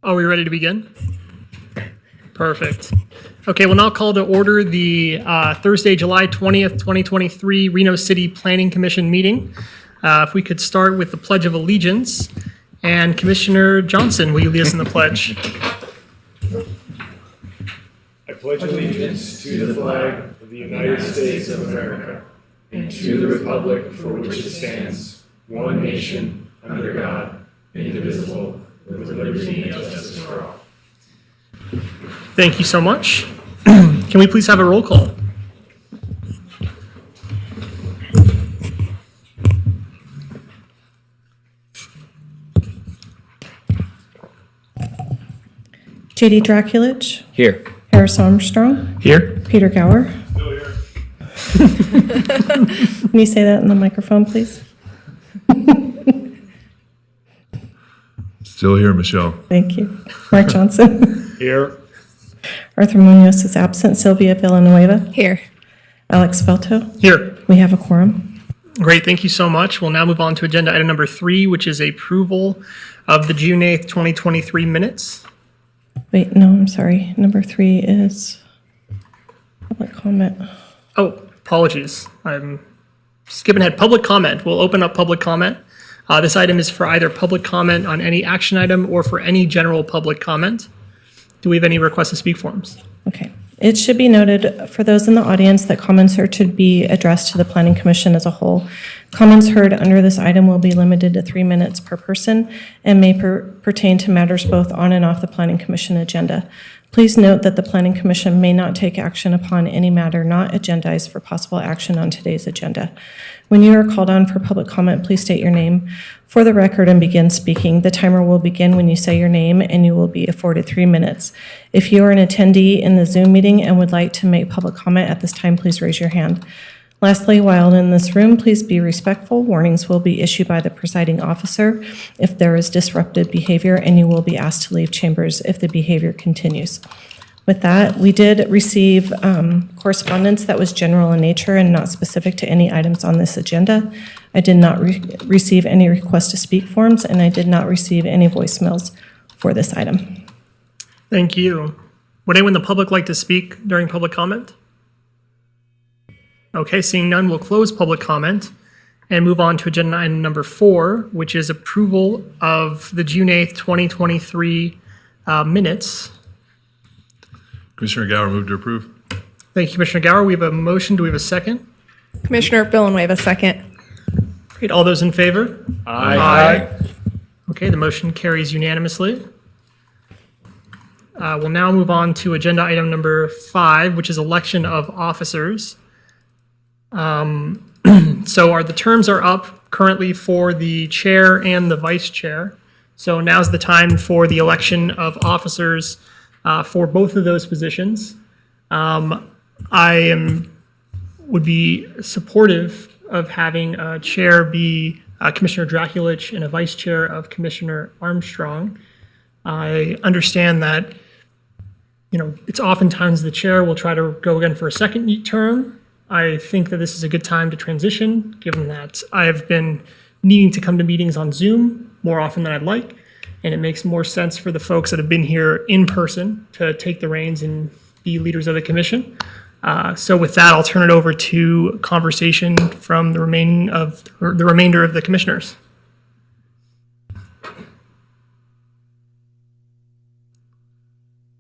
Are we ready to begin? Perfect. Okay, we'll now call to order the Thursday, July 20th, 2023 Reno City Planning Commission meeting. If we could start with the Pledge of Allegiance. And Commissioner Johnson, will you lead us in the pledge? I pledge allegiance to the flag of the United States of America and to the republic for which it stands, one nation, under God, indivisible, with liberty and justice for all. Thank you so much. Can we please have a roll call? J.D. Draculich. Here. Harris Armstrong. Here. Peter Gower. Still here. Can you say that in the microphone, please? Still here, Michelle. Thank you. Mark Johnson. Here. Arthur Munoz is absent. Sylvia Villanueva. Here. Alex Felto. Here. We have a quorum. Great, thank you so much. We'll now move on to agenda item number 3, which is approval of the June 8th, 2023 minutes. Wait, no, I'm sorry. Number 3 is public comment. Oh, apologies. I'm skipping ahead. Public comment. We'll open up public comment. This item is for either public comment on any action item or for any general public comment. Do we have any requests to speak forms? Okay. It should be noted for those in the audience that comments are to be addressed to the Planning Commission as a whole. Comments heard under this item will be limited to 3 minutes per person and may pertain to matters both on and off the Planning Commission agenda. Please note that the Planning Commission may not take action upon any matter not agendized for possible action on today's agenda. When you are called on for public comment, please state your name for the record and begin speaking. The timer will begin when you say your name, and you will be afforded 3 minutes. If you are an attendee in the Zoom meeting and would like to make public comment at this time, please raise your hand. Lastly, while in this room, please be respectful. Warnings will be issued by the presiding officer if there is disruptive behavior, and you will be asked to leave chambers if the behavior continues. With that, we did receive correspondence that was general in nature and not specific to any items on this agenda. I did not receive any request to speak forms, and I did not receive any voicemails for this item. Thank you. Would anyone in the public like to speak during public comment? Okay, seeing none, we'll close public comment and move on to agenda item number 4, which is approval of the June 8th, 2023 minutes. Commissioner Gower, move to approve. Thank you, Commissioner Gower. We have a motion. Do we have a second? Commissioner Villanueva, second. Great. All those in favor? Aye. Okay, the motion carries unanimously. We'll now move on to agenda item number 5, which is election of officers. So the terms are up currently for the chair and the vice chair. So now's the time for the election of officers for both of those positions. Would be supportive of having a chair be Commissioner Draculich and a vice chair of Commissioner Armstrong. I understand that, it's oftentimes the chair will try to go again for a second term. I think that this is a good time to transition, given that I have been needing to come to meetings on Zoom more often than I'd like, and it makes more sense for the folks that have been here in person to take the reins and be leaders of the commission. So with that, I'll turn it over to conversation from the remainder of the commissioners.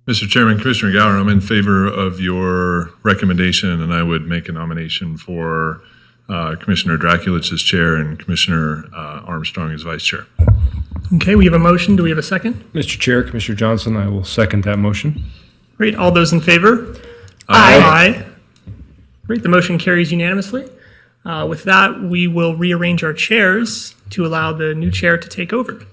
Mr. Chairman, Commissioner Gower, I'm in favor of your recommendation, and I would make a nomination for Commissioner Draculich as chair and Commissioner Armstrong as vice chair. Okay, we have a motion. Do we have a second? Mr. Chair, Commissioner Johnson, I will second that motion. Great. All those in favor? Aye. Great. The motion carries unanimously. With that, we will rearrange our chairs to allow the new chair to take over.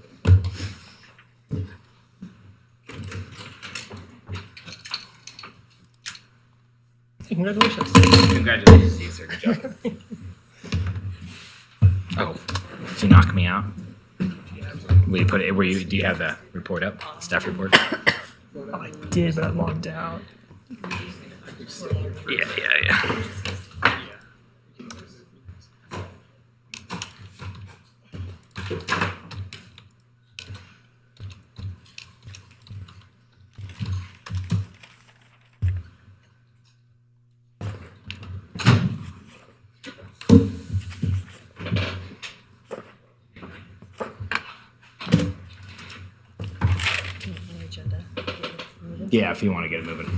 Hey, congratulations. Congratulations to you, sir. Good job. Oh, did you knock me out? Will you put it? Do you have the report up? Staff report? Oh, I did, but I logged out. Yeah. Yeah, if you want to get it moving.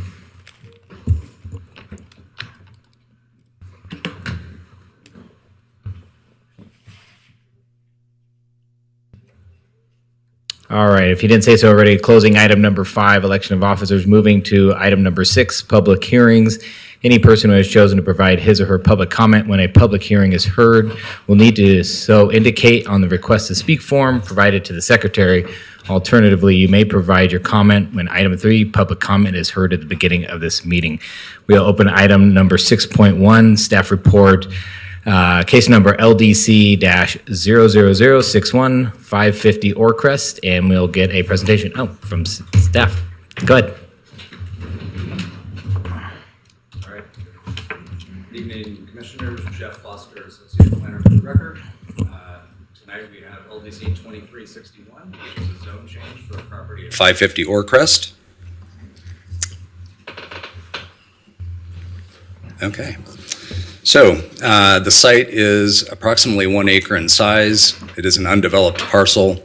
All right, if you didn't say so already, closing item number 5, election of officers, moving to item number 6, public hearings. Any person who has chosen to provide his or her public comment when a public hearing is heard will need to so indicate on the request to speak form provided to the secretary. Alternatively, you may provide your comment when item 3, public comment, is heard at the beginning of this meeting. We'll open item number 6.1, staff report, case number LDC-00061, 550 Orcrest, and we'll get a presentation, from staff. Go ahead. All right. Good evening, Commissioners. Jeff Foster, Associate Planner for the record. Tonight we have LDC 2361, which is a zone change for a property at 550 Orcrest. Okay. So the site is approximately 1 acre in size. It is an undeveloped parcel,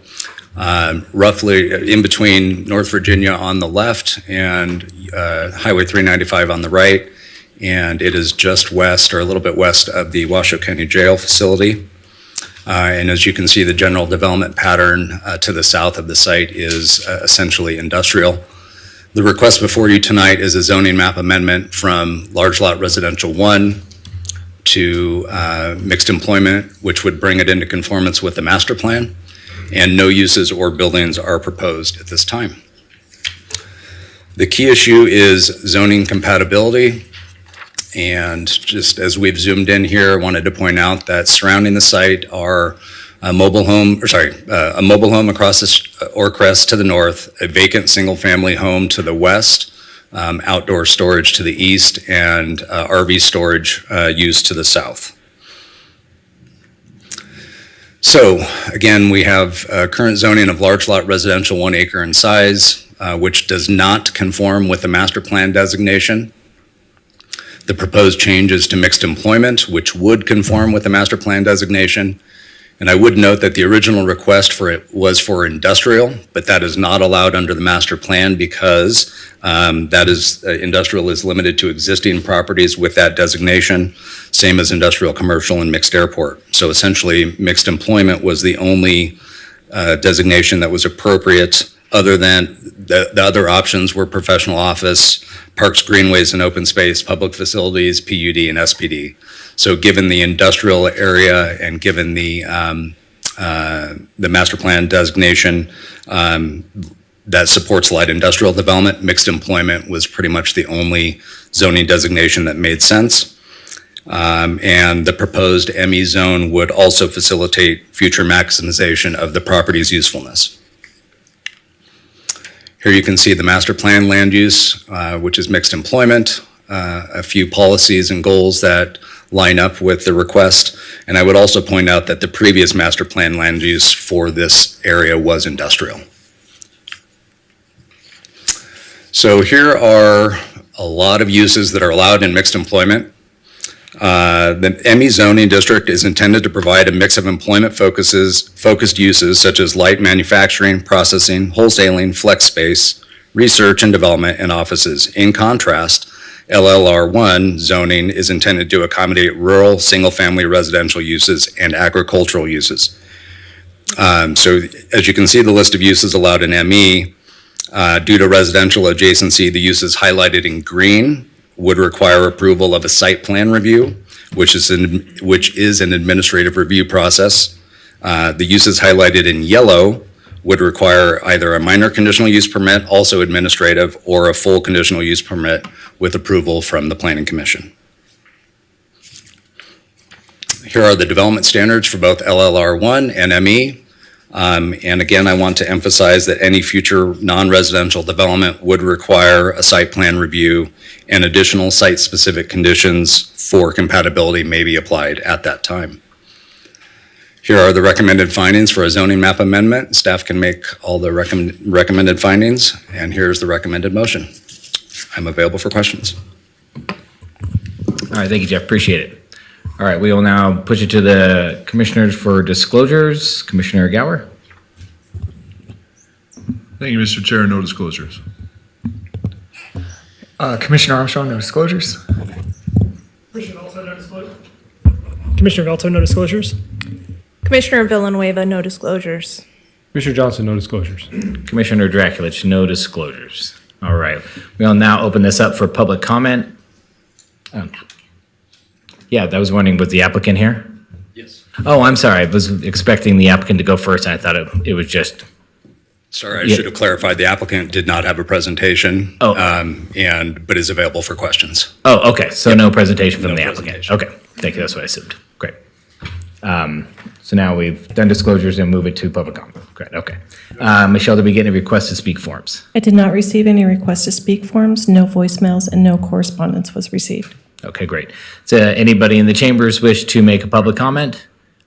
roughly in between North Virginia on the left and Highway 395 on the right. And it is just west, or a little bit west, of the Washoe County Jail facility. And as you can see, the general development pattern to the south of the site is essentially industrial. The request before you tonight is a zoning map amendment from large lot residential 1 to mixed employment, which would bring it into conformance with the master plan, and no uses or buildings are proposed at this time. The key issue is zoning compatibility. And just as we've zoomed in here, I wanted to point out that surrounding the site are a mobile home across the Orcrest to the north, a vacant single-family home to the west, outdoor storage to the east, and RV storage use to the south. So again, we have current zoning of large lot residential 1 acre in size, which does not conform with the master plan designation. The proposed change is to mixed employment, which would conform with the master plan designation. And I would note that the original request for it was for industrial, but that is not allowed under the master plan because industrial is limited to existing properties with that designation, same as industrial, commercial, and mixed airport. So essentially, mixed employment was the only designation that was appropriate, other than the other options were professional office, parks, greenways, and open space, public facilities, PUD, and SPD. So given the industrial area and given the master plan designation that supports light industrial development, mixed employment was pretty much the only zoning designation that made sense. And the proposed ME zone would also facilitate future maximization of the property's usefulness. Here you can see the master plan land use, which is mixed employment, a few policies and goals that line up with the request. And I would also point out that the previous master plan land use for this area was industrial. So here are a lot of uses that are allowed in mixed employment. The ME zoning district is intended to provide a mix of employment focused uses such as light manufacturing, processing, wholesaling, flex space, research and development, and offices. In contrast, LLR1 zoning is intended to accommodate rural, single-family residential uses and agricultural uses. So as you can see, the list of uses allowed in ME, due to residential adjacency, the uses highlighted in green would require approval of a site plan review, which is an administrative review process. The uses highlighted in yellow would require either a minor conditional use permit, also administrative, or a full conditional use permit with approval from the Planning Commission. Here are the development standards for both LLR1 and ME. And again, I want to emphasize that any future non-residential development would require a site plan review, and additional site-specific conditions for compatibility may be applied at that time. Here are the recommended findings for a zoning map amendment. Staff can make all the recommended findings, and here's the recommended motion. I'm available for questions. All right, thank you, Jeff. Appreciate it. All right, we will now push it to the commissioners for disclosures. Commissioner Gower? Thank you, Mr. Chair. No disclosures. Commissioner Armstrong, no disclosures. Commissioner Velto, no disclosures? Commissioner Villanueva, no disclosures. Commissioner Johnson, no disclosures. Commissioner Draculich, no disclosures. All right, we'll now open this up for public comment. Yeah, I was wondering, was the applicant here? Yes. Oh, I'm sorry, I was expecting the applicant to go first, and I thought it was just, Sorry, I Yeah. should have clarified. The applicant did not have a presentation. Oh. But is available for questions. oh, okay, so no presentation from No the applicant. presentation. Okay, thank you, that's what I assumed. Great. So now we've done disclosures and move it to public comment. Great, okay. Michelle, did we get any requests to speak forms? I did not receive any requests to speak forms, no voicemails, and no correspondence was received. Okay, great. So anybody in the chambers wish to make a public comment?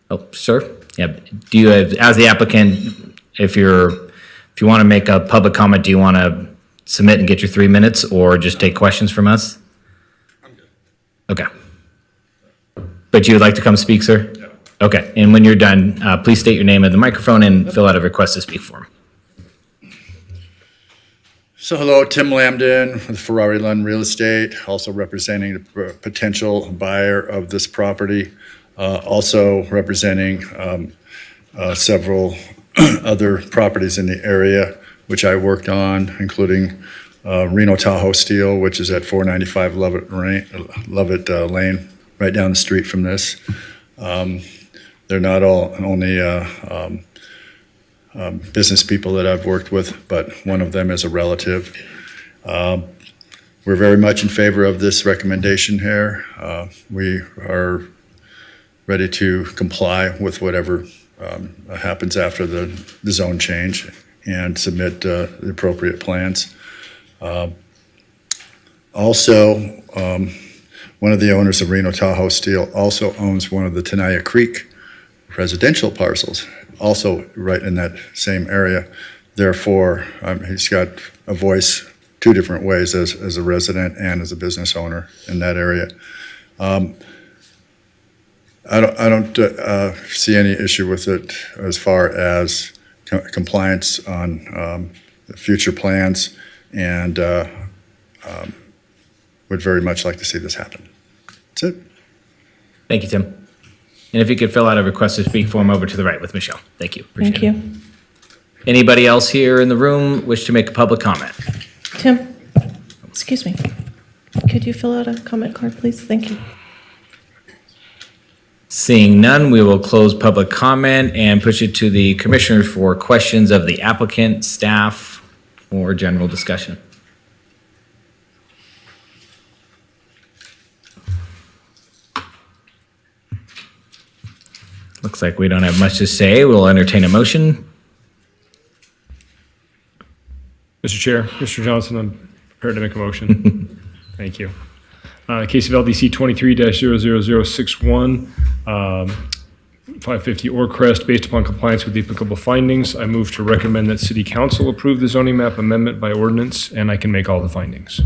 Oh, sir? Yeah, do you have, as the applicant, if you want to make a public comment, do you want to submit and get your 3 minutes or just take questions from us? I'm good. Okay. But you would like to come speak, sir? Yeah. Okay, and when you're done, please state your name at the microphone and fill out a request to speak form. So hello, Tim Lambden with Ferrari Lund Real Estate, also representing the potential buyer of this property, also representing several other properties in the area which I worked on, including Reno Tahoe Steel, which is at 495 Lovett Lane, right down the street from this. They're not only business people that I've worked with, but one of them is a relative. We're very much in favor of this recommendation here. We are ready to comply with whatever happens after the zone change and submit the appropriate plans. Also, one of the owners of Reno Tahoe Steel also owns one of the Tenaya Creek residential parcels, also right in that same area. Therefore, he's got a voice two different ways as a resident and as a business owner in that area. I don't see any issue with it as far as compliance on future plans, and would very much like to see this happen. That's it. Thank you, Tim. And if you could fill out a request to speak form over to the right with Michelle. Thank you. Appreciate Thank it. you. Anybody else here in the room wish to make a public comment? Tim, excuse me. Could you fill out a comment card, please? Thank you. Seeing none, we will close public comment and push it to the commissioners for questions of the applicant, staff, or general discussion. Looks like we don't have much to say. We'll entertain a motion. Mr. Chair, Mr. Johnson, I'm prepared to make a motion. Thank you. Case of LDC 23-00061, 550 Orcrest, based upon compliance with the applicable findings, I move to recommend that City Council approve the zoning map amendment by ordinance, and I can make all the findings.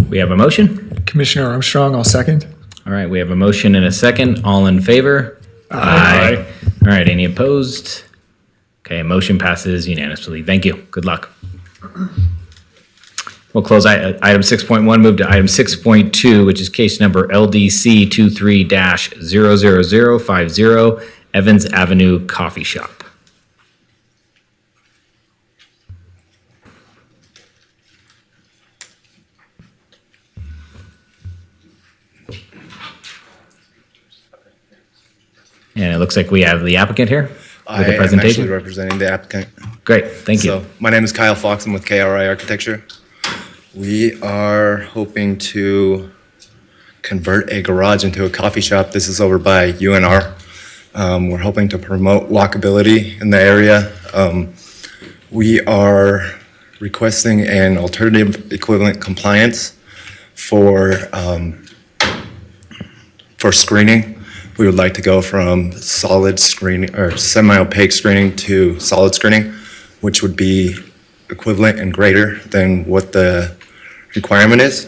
We have a motion. Commissioner Armstrong, I'll second. All right, we have a motion and a second. All in favor? Aye. All right, any opposed? Okay, motion passes unanimously. Thank you. Good luck. We'll close item 6.1, move to item 6.2, which is case number LDC 23-00050, Evans Avenue Coffee Shop. And it looks like we have the applicant here with I the am presentation. actually representing the applicant. Great, thank you. So my name is Kyle Fox. I'm with KRI Architecture. We are hoping to convert a garage into a coffee shop. This is over by UNR. We're hoping to promote walkability in the area. We are requesting an alternative equivalent compliance for screening. We would like to go from solid screening or semi-opaque screening to solid screening, which would be equivalent and greater than what the requirement is.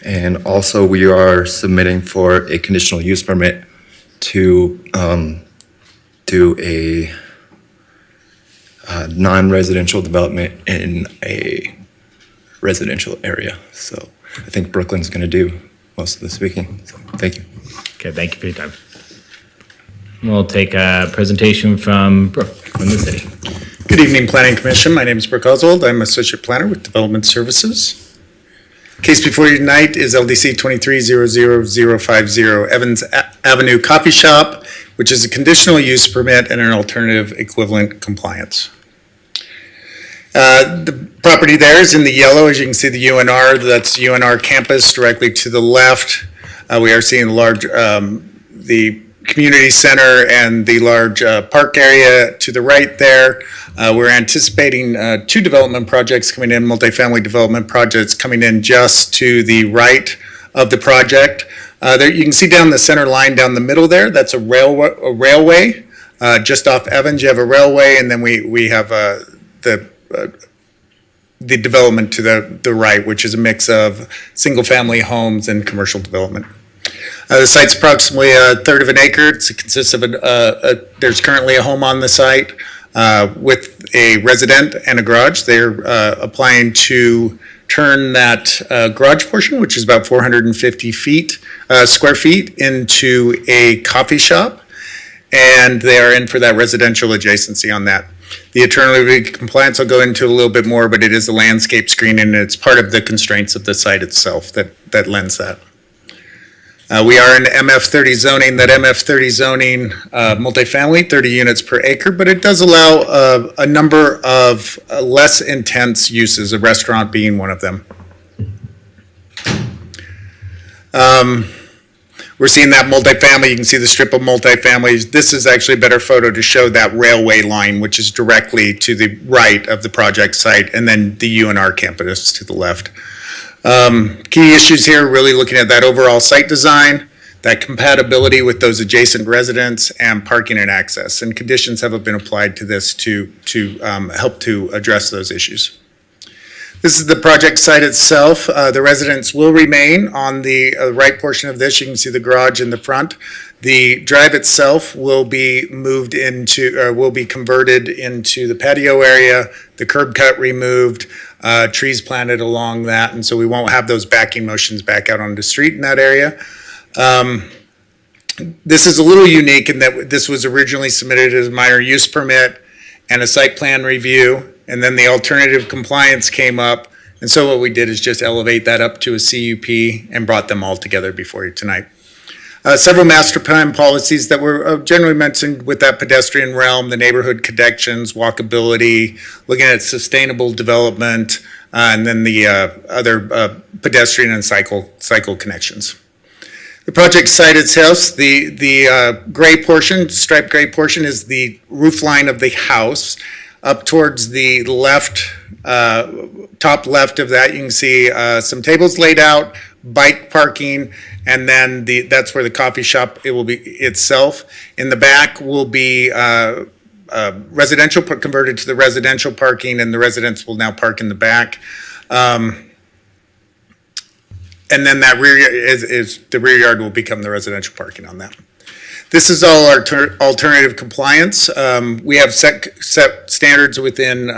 And also, we are submitting for a conditional use permit to do a non-residential development in a residential area. So I think Brooklyn's going to do most of the speaking. So thank you. Okay, thank you for your time. We'll take a presentation from Brooke from the city. Good evening, Planning Commission. My name is Brooke Oswald. I'm Associate Planner with Development Services. Case before you tonight is LDC 23-00050 Evans Avenue Coffee Shop, which is a conditional use permit and an alternative equivalent compliance. The property there is in the yellow. As you can see, the UNR, that's UNR campus directly to the left. We are seeing the community center and the large park area to the right there. We're anticipating 2 development projects coming in, multifamily development projects coming in just to the right of the project. There you can see down the center line down the middle there, that's a railway. Just off Evans, you have a railway, and then we have the development to the right, which is a mix of single-family homes and commercial development. The site's approximately a third of an acre. It consists of there's currently a home on the site with a resident and a garage. They're applying to turn that garage portion, which is about 450 square feet, into a coffee shop, and they are in for that residential adjacency on that. The alternative compliance I'll go into a little bit more, but it is a landscape screening, and it's part of the constraints of the site itself that lends that. We are in MF30 zoning. That MF30 zoning, multifamily, 30 units per acre, but it does allow a number of less intense uses, a restaurant being one of them. We're seeing that multifamily. You can see the strip of multifamilies. This is actually a better photo to show that railway line, which is directly to the right of the project site, and then the UNR campus to the left. Key issues here, really looking at that overall site design, that compatibility with those adjacent residents, and parking and access. And conditions have been applied to this to help to address those issues. This is the project site itself. The residents will remain on the right portion of this. You can see the garage in the front. The drive itself will be moved into, will be converted into the patio area, the curb cut removed, trees planted along that, and so we won't have those backing motions back out on the street in that area. This is a little unique in that this was originally submitted as a minor use permit and a site plan review, and then the alternative compliance came up, and so what we did is just elevate that up to a CUP and brought them all together before you tonight. Several master plan policies that were generally mentioned with that pedestrian realm, the neighborhood connections, walkability, looking at sustainable development, and then the other pedestrian and cycle connections. The project site itself, the gray portion, striped gray portion, is the roof line of the house. Up towards the left, top left of that, you can see some tables laid out, bike parking, and then that's where the coffee shop it will be itself. In the back will be residential, converted to the residential parking, and the residents will now park in the back. And then that rear is the rear yard will become the residential parking on that. This is all our alternative compliance. We have set standards within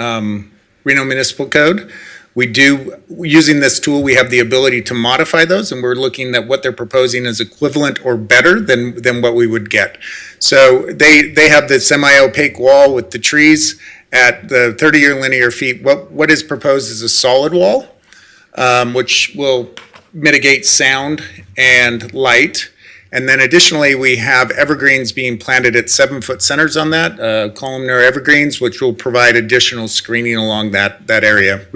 Reno Municipal Code. Using this tool, we have the ability to modify those, and we're looking at what they're proposing as equivalent or better than what we would get. So they have the semi-opaque wall with the trees at the 30 linear feet. What is proposed is a solid wall, which will mitigate sound and light. And then additionally, we have evergreens being planted at 7-foot centers on that, columnar evergreens, which will provide additional screening along that area,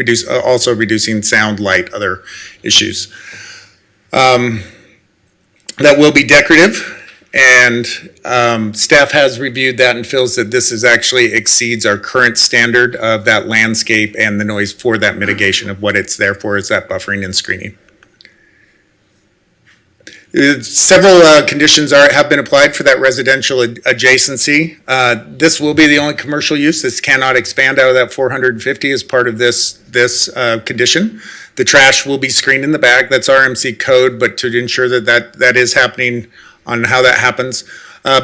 also reducing sound, light, other issues. That will be decorative, and staff has reviewed that and feels that this actually exceeds our current standard of that landscape and the noise for that mitigation of what it's there for is that buffering and screening. Several conditions have been applied for that residential adjacency. This will be the only commercial use. This cannot expand out of that 450 as part of this condition. The trash will be screened in the back. That's RMC code, but to ensure that is happening on how that happens.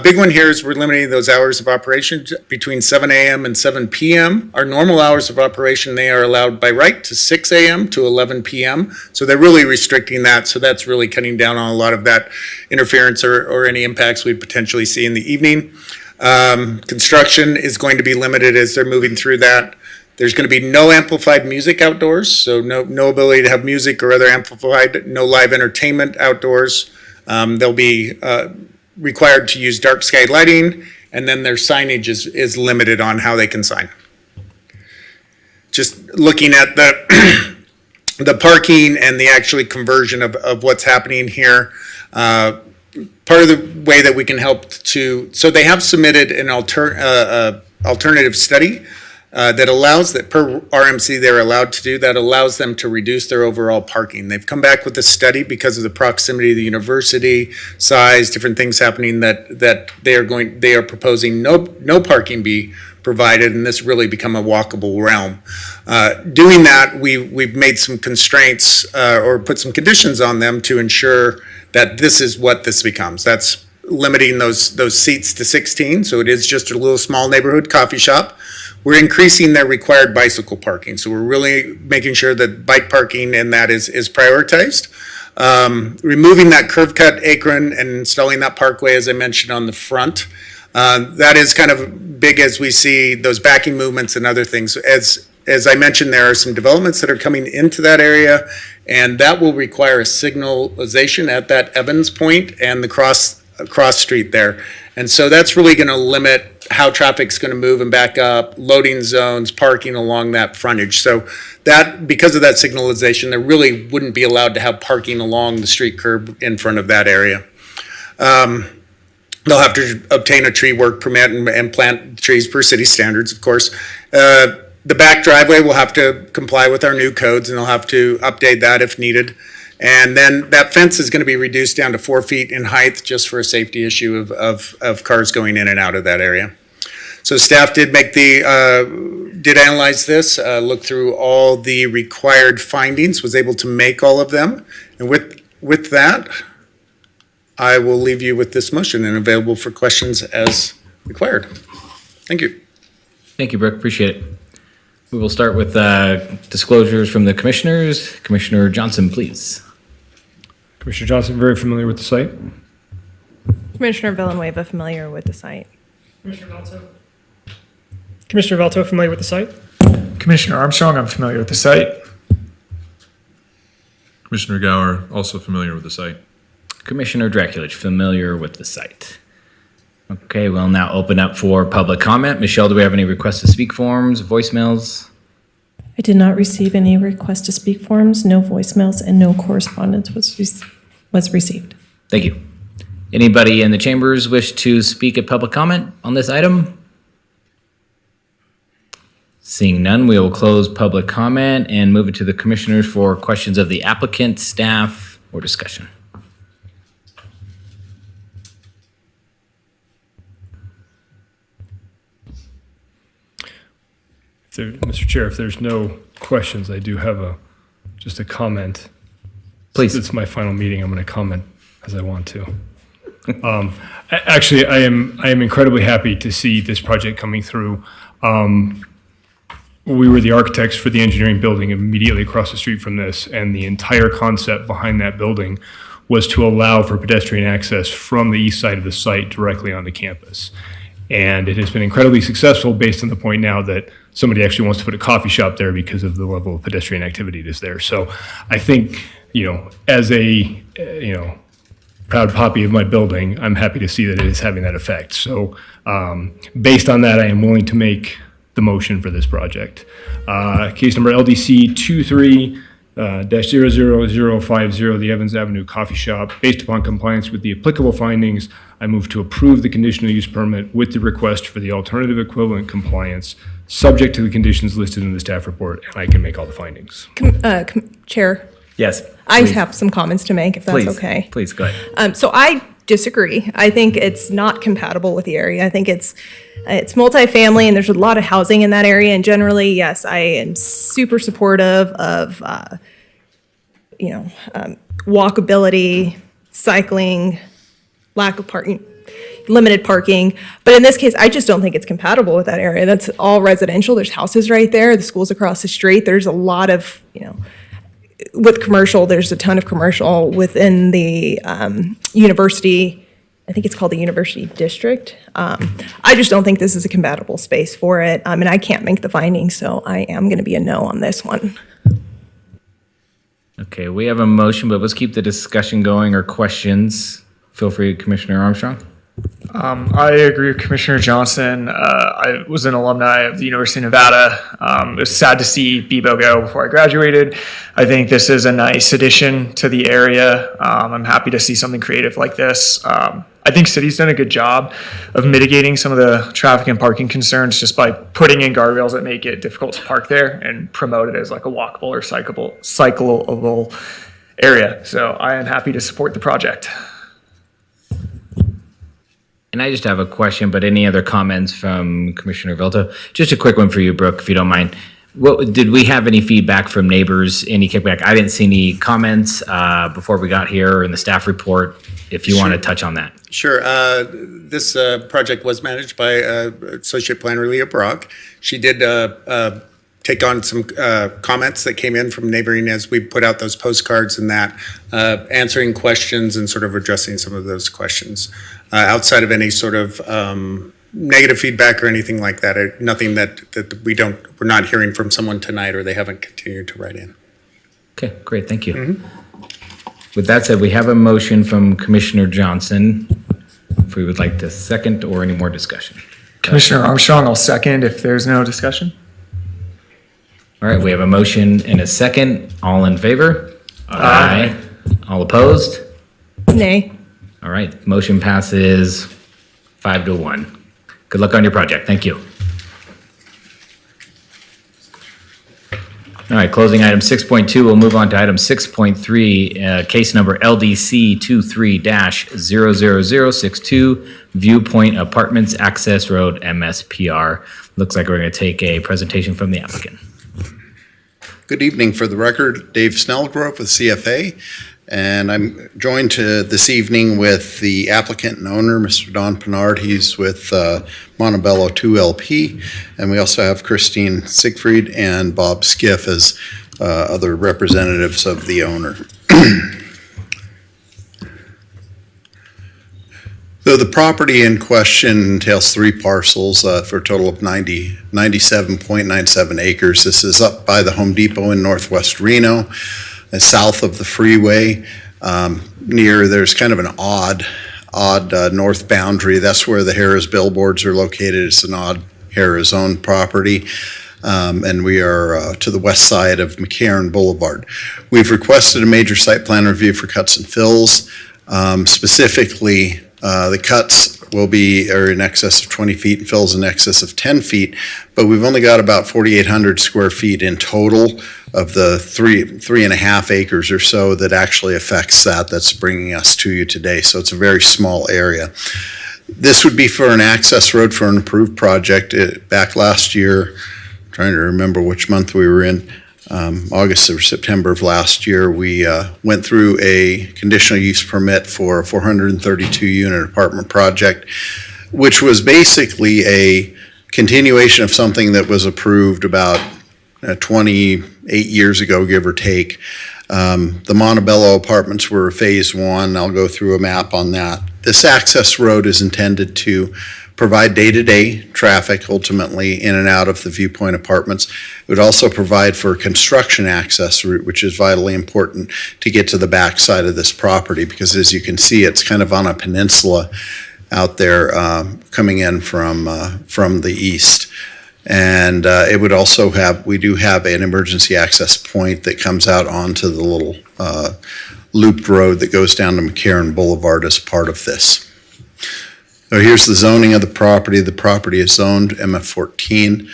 Big one here is we're limiting those hours of operation between 7 a.m. and 7 p.m. Our normal hours of operation, they are allowed by right to 6 a.m. to 11 p.m. So they're really restricting that. So that's really cutting down on a lot of that interference or any impacts we'd potentially see in the evening. Construction is going to be limited as they're moving through that. There's going to be no amplified music outdoors, so no ability to have music or other amplified, no live entertainment outdoors. They'll be required to use dark sky lighting, and then their signage is limited on how they can sign. Just looking at the the parking and the actually conversion of what's happening here, part of the way that we can help so they have submitted an alternative study that allows that per RMC they're allowed to do that allows them to reduce their overall parking. They've come back with a study because of the proximity of the university, size, different things happening that they are proposing no parking be provided, and this really become a walkable realm. Doing that, we've made some constraints or put some conditions on them to ensure that this is what this becomes. That's limiting those seats to 16, so it is just a little small neighborhood coffee shop. We're increasing their required bicycle parking, so we're really making sure that bike parking and that is prioritized. Removing that curve cut apron and installing that parkway, as I mentioned, on the front. That is kind of big as we see those backing movements and other things. As I mentioned, there are some developments that are coming into that area, and that will require a signalization at that Evans point and the cross street there. And so that's really going to limit how traffic's going to move and back up, loading zones, parking along that frontage. So that, because of that signalization, there really wouldn't be allowed to have parking along the street curb in front of that area. They'll have to obtain a tree work permit and plant trees per city standards, of course. The back driveway will have to comply with our new codes, and they'll have to update that if needed. And then that fence is going to be reduced down to 4 feet in height just for a safety issue of cars going in and out of that area. So staff did analyze this, look through all the required findings, was able to make all of them. And with that, I will leave you with this motion and available for questions as required. Thank you. Thank you, Brooke. Appreciate it. We will start with disclosures from the commissioners. Commissioner Johnson, please. Commissioner Johnson, very familiar with the site. Commissioner Villanueva, familiar with the site. Commissioner Velto, familiar with the site? Commissioner Armstrong, I'm familiar with the site. Commissioner Gower, also familiar with the site. Commissioner Draculich, familiar with the site. Okay, we'll now open up for public comment. Michelle, do we have any requests to speak forms, voicemails? I did not receive any request to speak forms, no voicemails, and no correspondence was received. Thank you. Anybody in the chambers wish to speak at public comment on this item? Seeing none, we will close public comment and move it to the commissioners for questions of the applicant, staff, or discussion. Mr. Chair, if there's no questions, I do have just a comment. Please. Since it's my final meeting, I'm going to comment as I want to. Actually, I am incredibly happy to see this project coming through. We were the architects for the engineering building immediately across the street from this, and the entire concept behind that building was to allow for pedestrian access from the east side of the site directly onto campus. And it has been incredibly successful based on the point now that somebody actually wants to put a coffee shop there because of the level of pedestrian activity that is there. So I think, as a, proud poppy of my building, I'm happy to see that it is having that effect. So based on that, I am willing to make the motion for this project. Case number LDC 23-00050, the Evans Avenue Coffee Shop. Based upon compliance with the applicable findings, I move to approve the conditional use permit with the request for the alternative equivalent compliance, subject to the conditions listed in the staff report, and I can make all the findings. Chair, Yes. I please. have some comments to make, if that's okay. Please, go ahead. So I disagree. I think it's not compatible with the area. I think it's multifamily and there's a lot of housing in that area. And generally, yes, I am super supportive of walkability, cycling, lack of parking, limited parking. But in this case, I just don't think it's compatible with that area. That's all residential. There's houses right there. The school's across the street. There's a lot of, with commercial, there's a ton of commercial within the university. I think it's called the University District. I just don't think this is a compatible space for it. And I can't make the findings, so I am going to be a no on this one. Okay, we have a motion, but let's keep the discussion going or questions. Feel free, Commissioner Armstrong. I agree with Commissioner Johnson. I was an alumni of the University of Nevada. It was sad to see Bebo go before I graduated. I think this is a nice addition to the area. I'm happy to see something creative like this. I think city's done a good job of mitigating some of the traffic and parking concerns just by putting in guardrails that make it difficult to park there and promote it as like a walkable or cyclable area. So I am happy to support the project. And I just have a question, but any other comments from Commissioner Vilto? Just a quick one for you, Brooke, if you don't mind. Did we have any feedback from neighbors, any kickback? I didn't see any comments before we got here in the staff report, if you want to touch on that. Sure. This project was managed by Associate Planner Leah Brock. She did take on some comments that came in from neighboring as we put out those postcards and that, answering questions and sort of addressing some of those questions. Outside of any sort of negative feedback or anything like that, nothing that we're not hearing from someone tonight or they haven't continued to write in. Okay, great, thank you. With that said, we have a motion from Commissioner Johnson. If we would like to second or any more discussion. Commissioner Armstrong, I'll second if there's no discussion. All right, we have a motion and a second. All in favor? Aye. All opposed? Nay. All right, motion passes 5-1. Good luck on your project. Thank you. All right, closing item 6.2, we'll move on to item 6.3, case number LDC 23-00062, Viewpoint Apartments, Access Road, MSPR. Looks like we're going to take a presentation from the applicant. Good evening. For the record, Dave Snellgrove with CFA, and I'm joined this evening with the applicant and owner, Mr. Don Pinard. He's with Montebello 2LP, and we also have Christine Siegfried and Bob Skiff as other representatives of the owner. So the property in question entails 3 parcels for a total of 97.97 acres. This is up by the Home Depot in northwest Reno, south of the freeway. There's kind of an odd north boundary. That's where the Harrah's billboards are located. It's an odd Harrah's owned property. And we are to the west side of McCarran Boulevard. We've requested a major site plan review for cuts and fills. Specifically, the cuts are in excess of 20 feet and fills in excess of 10 feet, but we've only got about 4,800 square feet in total of the 3.5 acres or so that actually affects that's bringing us to you today. So it's a very small area. This would be for an access road for an approved project. Back last year, trying to remember which month we were in, August or September of last year, we went through a conditional use permit for a 432 unit apartment project, which was basically a continuation of something that was approved about 28 years ago, give or take. The Montebello apartments were phase 1. I'll go through a map on that. This access road is intended to provide day-to-day traffic ultimately in and out of the Viewpoint Apartments. It would also provide for a construction access route, which is vitally important to get to the back side of this property, because as you can see, it's kind of on a peninsula out there coming in from the east. And it would also we do have an emergency access point that comes out onto the little looped road that goes down to McCarran Boulevard as part of this. So here's the zoning of the property. The property is zoned MF14,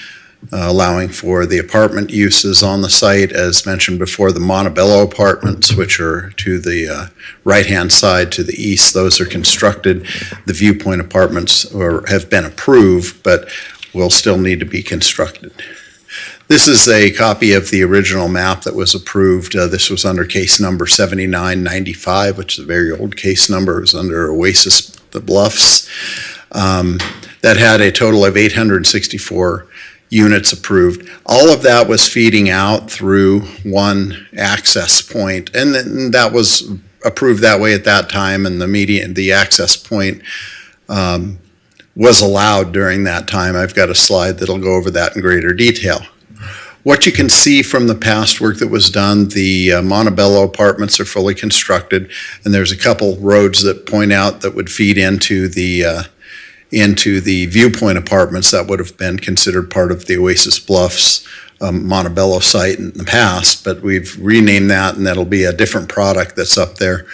allowing for the apartment uses on the site. As mentioned before, the Montebello apartments, which are to the right-hand side to the east, those are constructed. The Viewpoint apartments have been approved, but will still need to be constructed. This is a copy of the original map that was approved. This was under case number 7995, which is a very old case number. It was under Oasis the Bluffs. That had a total of 864 units approved. All of that was feeding out through one access point, and then that was approved that way at that time, and the access point was allowed during that time. I've got a slide that'll go over that in greater detail. What you can see from the past work that was done, the Montebello apartments are fully constructed, and there's a couple roads that point out that would feed into the Viewpoint apartments that would have been considered part of the Oasis Bluffs Montebello site in the past, but we've renamed that, and that'll be a different product that's up there.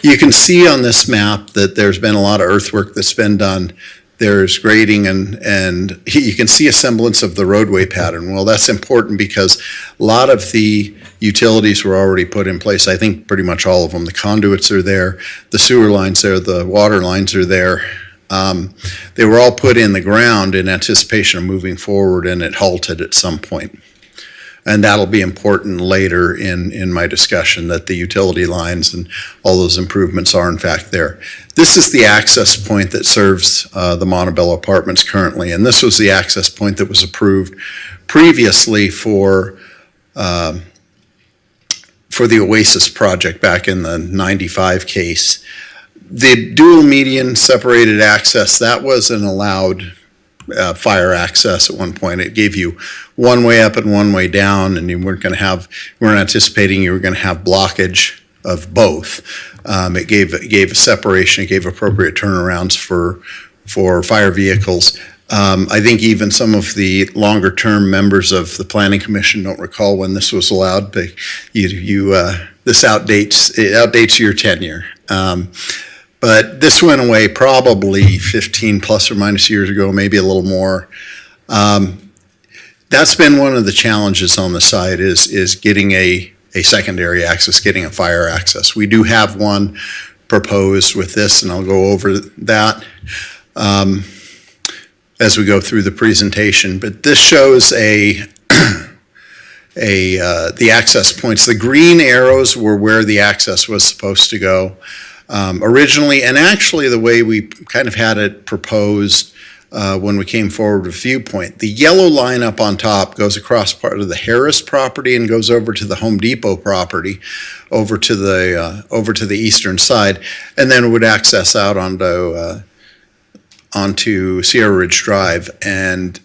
You can see on this map that there's been a lot of earthwork that's been done. There's grading, and you can see a semblance of the roadway pattern. Well, that's important because a lot of the utilities were already put in place. I think pretty much all of them. The conduits are there, the sewer lines there, the water lines are there. They were all put in the ground in anticipation of moving forward, and it halted at some point. And that'll be important later in my discussion, that the utility lines and all those improvements are in fact there. This is the access point that serves the Montebello apartments currently, and this was the access point that was approved previously for the Oasis project back in the 95 case. The dual median separated access, that was an allowed fire access at one point. It gave you one way up and one way down, and you weren't anticipating you were going to have blockage of both. It gave a separation. It gave appropriate turnarounds for fire vehicles. I think even some of the longer term members of the Planning Commission don't recall when this was allowed, but this outdates your tenure. But this went away probably 15 plus or minus years ago, maybe a little more. That's been one of the challenges on the site is getting a secondary access, getting a fire access. We do have one proposed with this, and I'll go over that as we go through the presentation. But this shows the access points. The green arrows were where the access was supposed to go. Originally, and actually the way we kind of had it proposed when we came forward with Viewpoint, the yellow line up on top goes across part of the Harris property and goes over to the Home Depot property, over to the eastern side, and then it would access out onto Sierra Ridge Drive. And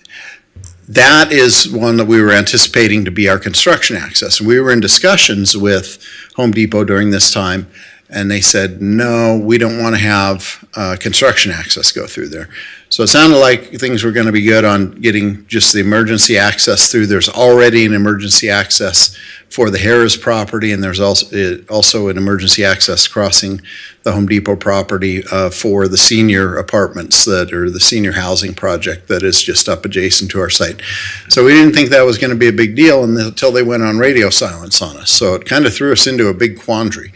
that is one that we were anticipating to be our construction access. We were in discussions with Home Depot during this time, and they said, no, we don't want to have construction access go through there. So it sounded like things were going to be good on getting just the emergency access through. There's already an emergency access for the Harris property, and there's also an emergency access crossing the Home Depot property for the senior apartments or the senior housing project that is just up adjacent to our site. So we didn't think that was going to be a big deal until they went on radio silence on us. So it kind of threw us into a big quandary.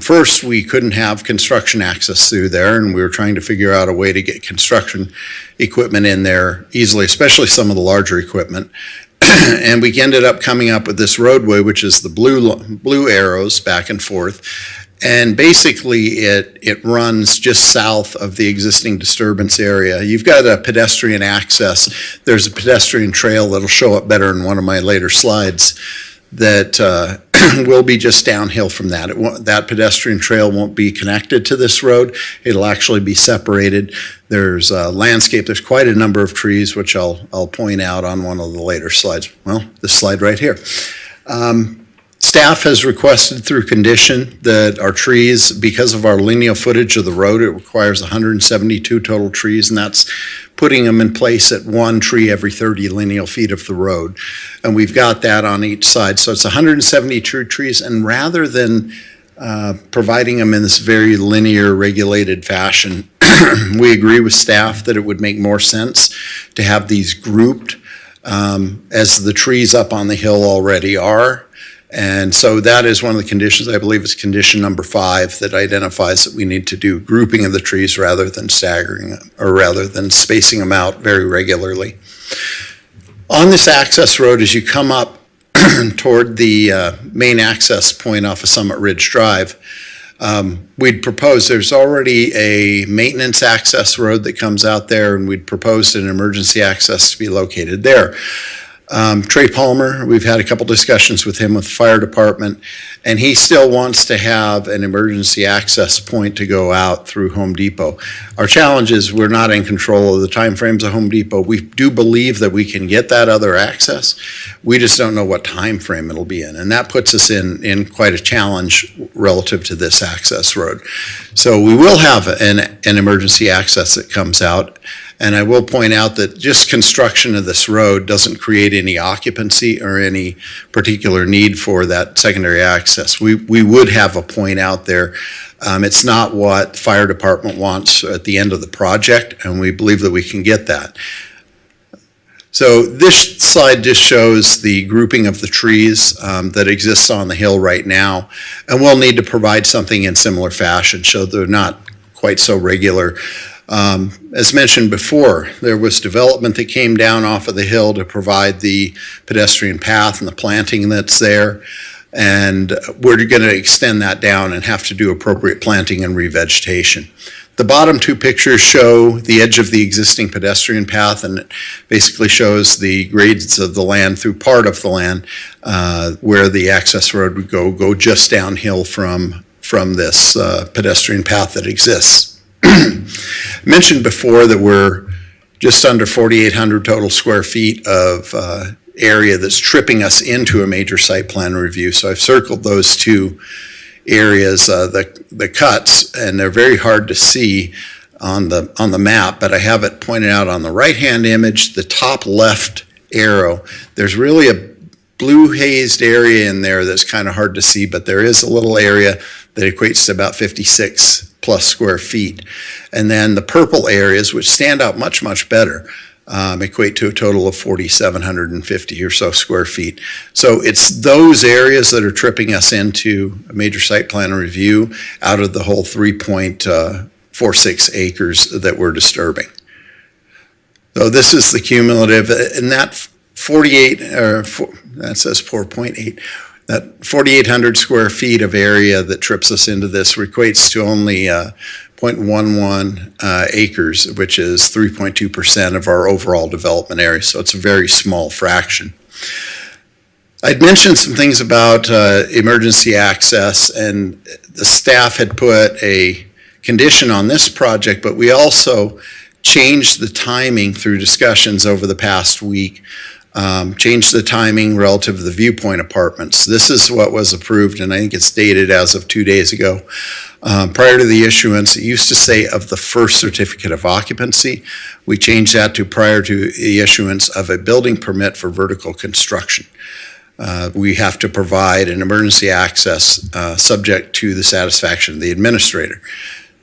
First, we couldn't have construction access through there, and we were trying to figure out a way to get construction equipment in there easily, especially some of the larger equipment. And we ended up coming up with this roadway, which is the blue arrows back and forth. And basically, it runs just south of the existing disturbance area. You've got a pedestrian access. There's a pedestrian trail that'll show up better in one of my later slides that will be just downhill from that. That pedestrian trail won't be connected to this road. It'll actually be separated. There's a landscape. There's quite a number of trees, which I'll point out on one of the later slides. Well, this slide right here. Staff has requested through condition that our trees, because of our lineal footage of the road, it requires 172 total trees, and that's putting them in place at one tree every 30 lineal feet of the road. And we've got that on each side. So it's 172 trees, and rather than providing them in this very linear, regulated fashion, we agree with staff that it would make more sense to have these grouped as the trees up on the hill already are. And so that is one of the conditions, I believe it's condition number 5, that identifies that we need to do grouping of the trees rather than staggering them, or rather than spacing them out very regularly. On this access road, as you come up toward the main access point off of Summit Ridge Drive, we'd propose, there's already a maintenance access road that comes out there, and we'd propose an emergency access to be located there. Trey Palmer, we've had a couple discussions with him with the fire department, and he still wants to have an emergency access point to go out through Home Depot. Our challenge is we're not in control of the timeframes of Home Depot. We do believe that we can get that other access. We just don't know what time frame it'll be in, and that puts us in quite a challenge relative to this access road. So we will have an emergency access that comes out. And I will point out that just construction of this road doesn't create any occupancy or any particular need for that secondary access. We would have a point out there. It's not what fire department wants at the end of the project, and we believe that we can get that. So this slide just shows the grouping of the trees that exists on the hill right now, and we'll need to provide something in similar fashion so they're not quite so regular. As mentioned before, there was development that came down off of the hill to provide the pedestrian path and the planting that's there. And we're going to extend that down and have to do appropriate planting and revegetation. The bottom two pictures show the edge of the existing pedestrian path, and it basically shows the grades of the land through part of the land where the access road would go just downhill from this pedestrian path that exists. Mentioned before that we're just under 4,800 total square feet of area that's tripping us into a major site plan review. So I've circled those two areas, the cuts, and they're very hard to see on the map, but I have it pointed out on the right-hand image, the top left arrow. There's really a blue hazed area in there that's kind of hard to see, but there is a little area that equates to about 56 plus square feet. And then the purple areas, which stand out much, much better, equate to a total of 4,750 or so square feet. So it's those areas that are tripping us into a major site plan review out of the whole 3.46 acres that we're disturbing. So this is the cumulative, and that 48, that says 4.8. That 4,800 square feet of area that trips us into this equates to only 0.11 acres, which is 3.2% of our overall development area. So it's a very small fraction. I'd mentioned some things about emergency access, and the staff had put a condition on this project, but we also changed the timing through discussions over the past week. Changed the timing relative to the Viewpoint Apartments. This is what was approved, and I think it's dated as of 2 days ago. Prior to the issuance, it used to say of the first certificate of occupancy. We changed that to prior to the issuance of a building permit for vertical construction. We have to provide an emergency access subject to the satisfaction of the administrator.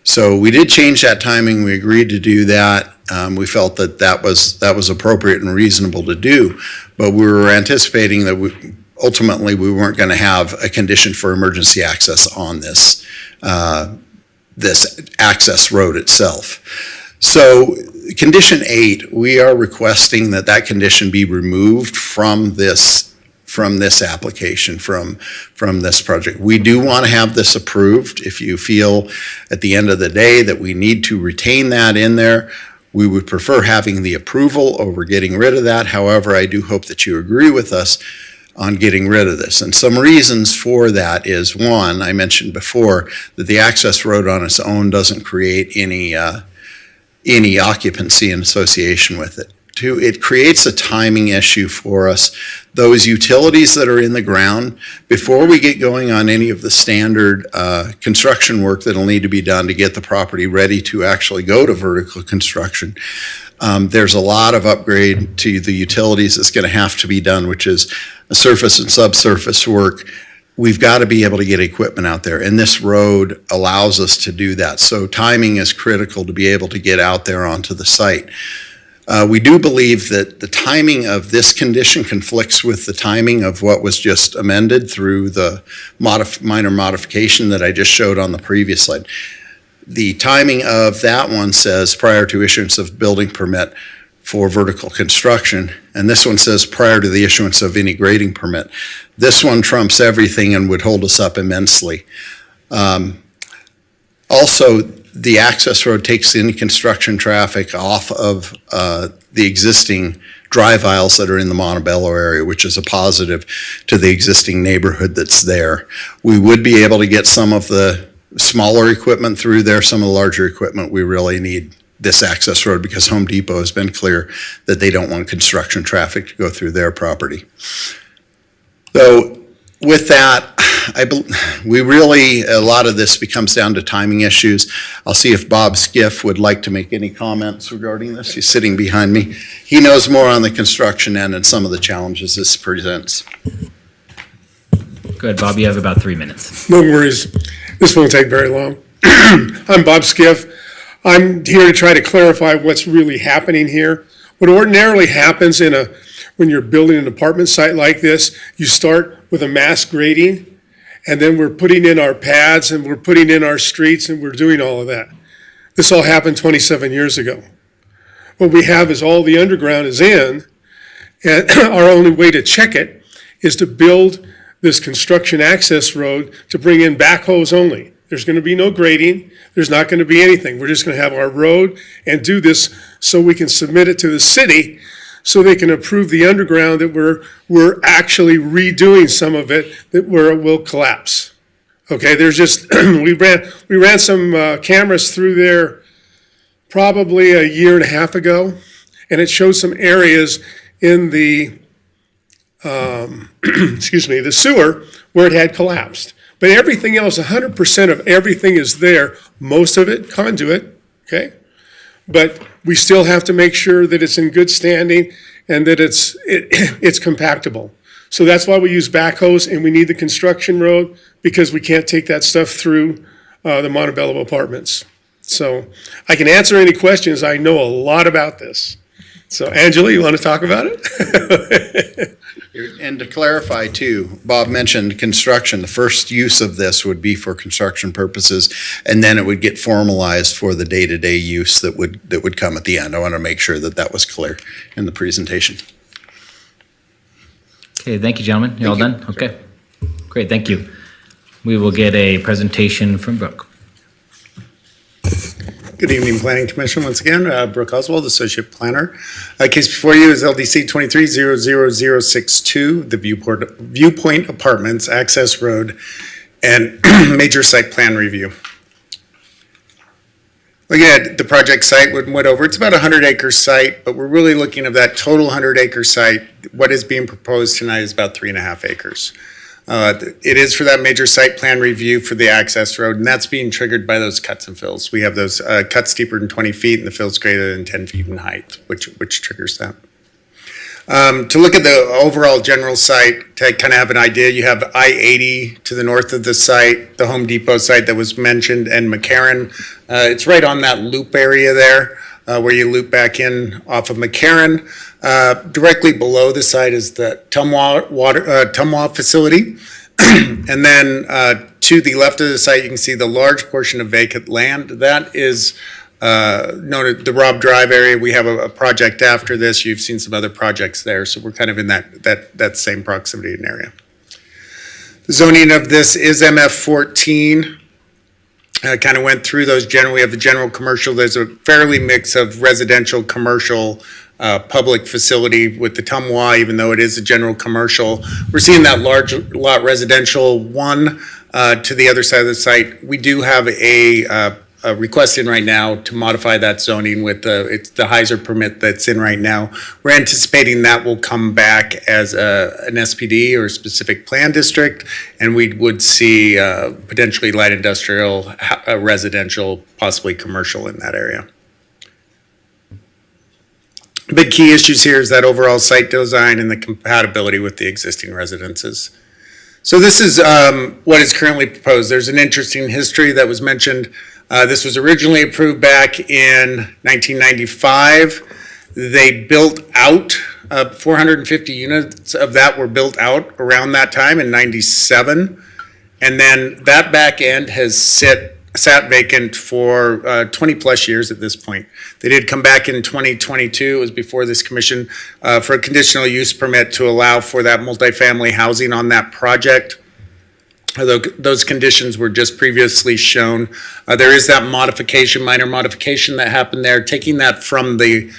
So we did change that timing. We agreed to do that. We felt that was appropriate and reasonable to do, but we were anticipating that ultimately we weren't going to have a condition for emergency access on this access road itself. So condition 8, we are requesting that condition be removed from this application, from this project. We do want to have this approved. If you feel at the end of the day that we need to retain that in there, we would prefer having the approval over getting rid of that. However, I do hope that you agree with us on getting rid of this. And some reasons for that is, one, I mentioned before that the access road on its own doesn't create any occupancy in association with it. Two, it creates a timing issue for us. Those utilities that are in the ground, before we get going on any of the standard construction work that'll need to be done to get the property ready to actually go to vertical construction, there's a lot of upgrade to the utilities that's going to have to be done, which is a surface and subsurface work. We've got to be able to get equipment out there, and this road allows us to do that. So timing is critical to be able to get out there onto the site. We do believe that the timing of this condition conflicts with the timing of what was just amended through the minor modification that I just showed on the previous slide. The timing of that one says prior to issuance of building permit for vertical construction. And this one says prior to the issuance of any grading permit. This one trumps everything and would hold us up immensely. Also, the access road takes any construction traffic off of the existing drive aisles that are in the Montebello area, which is a positive to the existing neighborhood that's there. We would be able to get some of the smaller equipment through there, some of the larger equipment. We really need this access road because Home Depot has been clear that they don't want construction traffic to go through their property. So with that, a lot of this becomes down to timing issues. I'll see if Bob Skiff would like to make any comments regarding this. He's sitting behind me. He knows more on the construction end and some of the challenges this presents. Go ahead, Bob, you have about 3 minutes. No worries. This won't take very long. I'm Bob Skiff. I'm here to try to clarify what's really happening here. What ordinarily happens when you're building an apartment site like this, you start with a mass grading, and then we're putting in our pads and we're putting in our streets and we're doing all of that. This all happened 27 years ago. What we have is all the underground is in, and our only way to check it is to build this construction access road to bring in backhoes only. There's going to be no grading. There's not going to be anything. We're just going to have our road and do this so we can submit it to the city so they can approve the underground that we're actually redoing some of it where it will collapse. Okay, there's just, we ran some cameras through there probably a year and a half ago, and it showed some areas in the, the sewer where it had collapsed. But everything else, 100% of everything is there, most of it conduit, okay? But we still have to make sure that it's in good standing and that it's compactable. So that's why we use backhoes, and we need the construction road because we can't take that stuff through the Montebello apartments. So I can answer any questions. I know a lot about this. So Angela, you want to talk about it? And to clarify too, Bob mentioned construction. The first use of this would be for construction purposes, and then it would get formalized for the day-to-day use that would come at the end. I want to make sure that that was clear in the presentation. Okay, thank you, gentlemen. You all done? Okay, great, thank you. We will get a presentation from Brooke. Good evening, Planning Commission. Once again, Brooke Oswald, Associate Planner. Case before you is LDC 23-00062, the Viewpoint Apartments Access Road and Major Site Plan Review. Looking at the project site, went over, it's about a 100-acre site, but we're really looking at that total 100-acre site. What is being proposed tonight is about 3.5 acres. It is for that major site plan review for the access road, and that's being triggered by those cuts and fills. We have those cuts steeper than 20 feet and the fills greater than 10 feet in height, which triggers that. To look at the overall general site, to kind of have an idea, you have I-80 to the north of the site, the Home Depot site that was mentioned, and McCarran. It's right on that loop area there where you loop back in off of McCarran. Directly below the site is the Tumwa facility. And then to the left of the site, you can see the large portion of vacant land. That is known as the Robb Drive area. We have a project after this. You've seen some other projects there. So we're kind of in that same proximity and area. The zoning of this is MF14. Kind of went through those we have the general commercial. There's a fairly mix of residential, commercial, public facility with the Tumwa, even though it is a general commercial. We're seeing that large lot residential one to the other side of the site. We do have a request in right now to modify that zoning with it's the Heiser permit that's in right now. We're anticipating that will come back as an SPD or a specific plan district, and we would see potentially light industrial, residential, possibly commercial in that area. Big key issues here is that overall site design and the compatibility with the existing residences. So this is what is currently proposed. There's an interesting history that was mentioned. This was originally approved back in 1995. They built out 450 units of that were built out around that time in 97. And then that back end has sit sat vacant for 20-plus years at this point. They did come back in 2022, it was before this commission, for a conditional use permit to allow for that multifamily housing on that project. Although those conditions were just previously shown. There is that modification, minor modification that happened there, taking that from the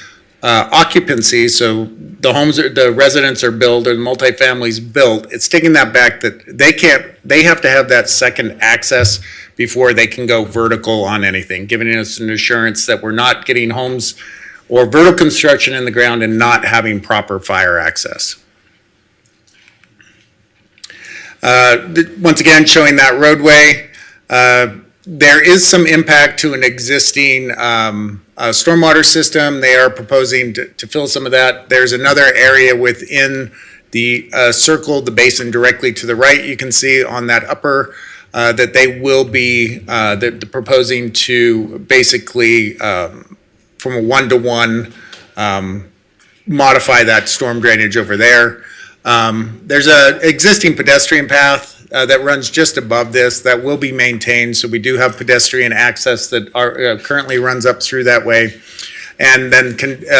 occupancy, so the residents are built or the multifamilies built, it's taking that back that they have to have that second access before they can go vertical on anything, giving us an assurance that we're not getting homes or vertical construction in the ground and not having proper fire access. Once again, showing that roadway. There is some impact to an existing stormwater system. They are proposing to fill some of that. There's another area within the circle, the basin directly to the right. You can see on that upper that they will be they're proposing to basically from a one-to-one modify that storm drainage over there. There's an existing pedestrian path that runs just above this that will be maintained. So we do have pedestrian access that currently runs up through that way. And then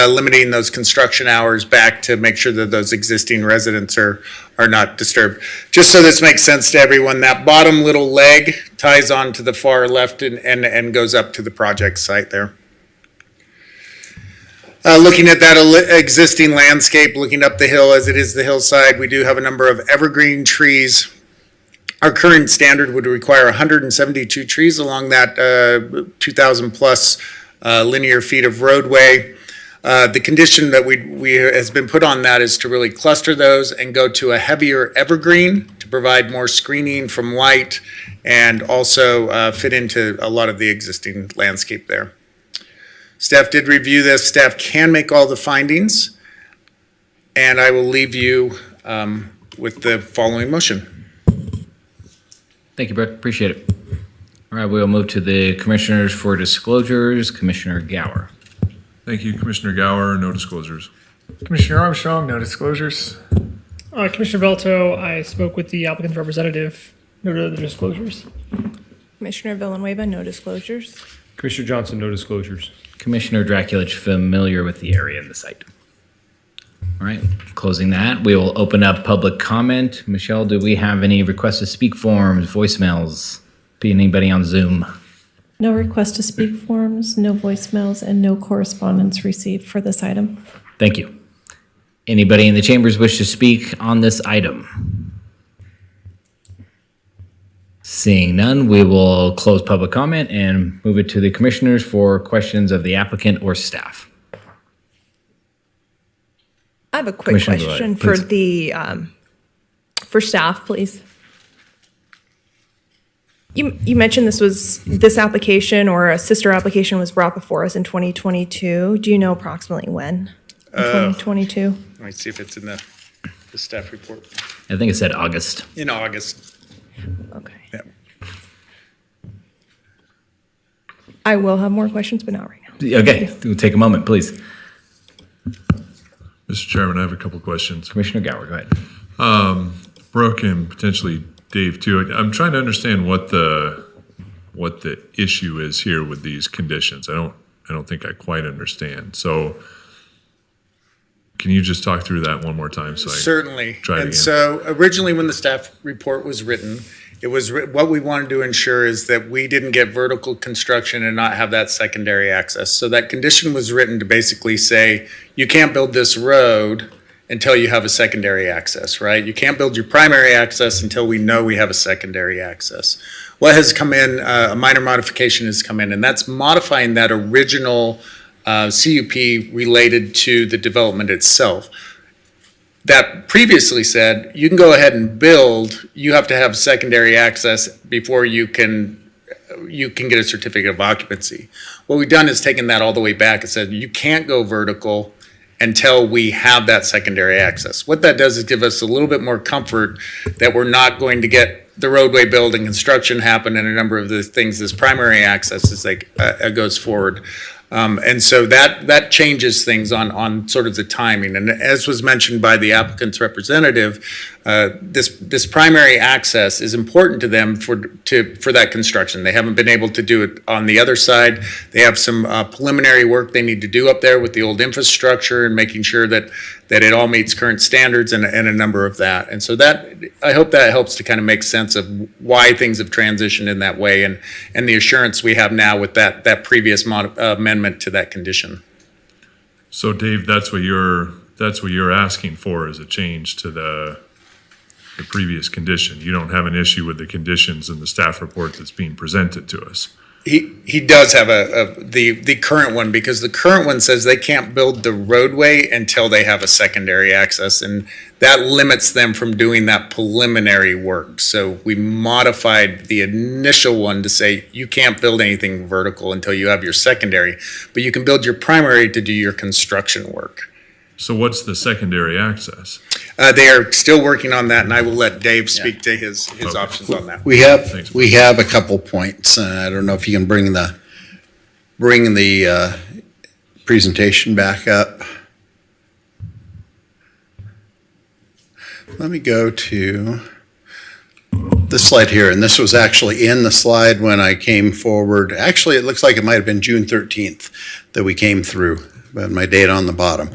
limiting those construction hours back to make sure that those existing residents are not disturbed. Just so this makes sense to everyone, that bottom little leg ties on to the far left and goes up to the project site there. Looking at that existing landscape, looking up the hill as it is the hillside, we do have a number of evergreen trees. Our current standard would require 172 trees along that 2,000 plus linear feet of roadway. The condition that has been put on that is to really cluster those and go to a heavier evergreen to provide more screening from light and also fit into a lot of the existing landscape there. Staff did review this. Staff can make all the findings, and I will leave you with the following motion. Thank you, Brett. Appreciate it. All right, we'll move to the commissioners for disclosures. Commissioner Gower. Thank you, Commissioner Gower. No disclosures. Commissioner Armstrong, no disclosures. Commissioner Velto, I spoke with the applicant's representative, noted the disclosures. Commissioner Villanueva, no disclosures. Commissioner Johnson, no disclosures. Commissioner Draculich, familiar with the area and the site. All right, closing that, we will open up public comment. Michelle, do we have any requests to speak forms, voicemails? Anybody on Zoom? No request to speak forms, no voicemails, and no correspondence received for this item. Thank you. Anybody in the chambers wish to speak on this item? Seeing none, we will close public comment and move it to the commissioners for questions of the applicant or staff. I have a quick Commissioner question Lloyd, for the, for staff, please. You mentioned this application or a sister application was brought before us in 2022. Do you know approximately when? In 2022? Let me see if it's in the staff report. I think it said August. In August. Okay. Yeah. I will have more questions, but not right now. Okay, we'll take a moment, please. Mr. Chairman, I have a couple questions. Commissioner Gower, go ahead. Brooke and potentially Dave too. I'm trying to understand what the issue is here with these conditions. I don't think I quite understand. So can you just talk through that one more time? Certainly. Try it And again. so originally when the staff report was written, it was what we wanted to ensure is that we didn't get vertical construction and not have that secondary access. So that condition was written to basically say, you can't build this road until you have a secondary access, right? You can't build your primary access until we know we have a secondary access. What has come in, a minor modification has come in, and that's modifying that original CUP related to the development itself. That previously said, you can go ahead and build, you have to have secondary access before you can get a certificate of occupancy. What we've done is taken that all the way back and said, you can't go vertical until we have that secondary access. What that does is give us a little bit more comfort that we're not going to get the roadway build and construction happen and a number of the things, this primary access as goes forward. And so that changes things on sort of the timing. And as was mentioned by the applicant's representative, this primary access is important to them for that construction. They haven't been able to do it on the other side. They have some preliminary work they need to do up there with the old infrastructure and making sure that it all meets current standards and a number of that. And so I hope that helps to kind of make sense of why things have transitioned in that way and the assurance we have now with that previous amendment to that condition. So Dave, that's what you're asking for, is a change to the previous condition. You don't have an issue with the conditions in the staff report that's being presented to us. He does have the current one, because the current one says they can't build the roadway until they have a secondary access, and that limits them from doing that preliminary work. So we modified the initial one to say you can't build anything vertical until you have your secondary, but you can build your primary to do your construction work. So what's the secondary access? They are still working on that, and I will let Dave speak to his options on that. We have a couple points. I don't know if you can bring the presentation back up. Let me go to this slide here, and this was actually in the slide when I came forward. Actually, it looks like it might have been June 13th that we came through, but my date on the bottom.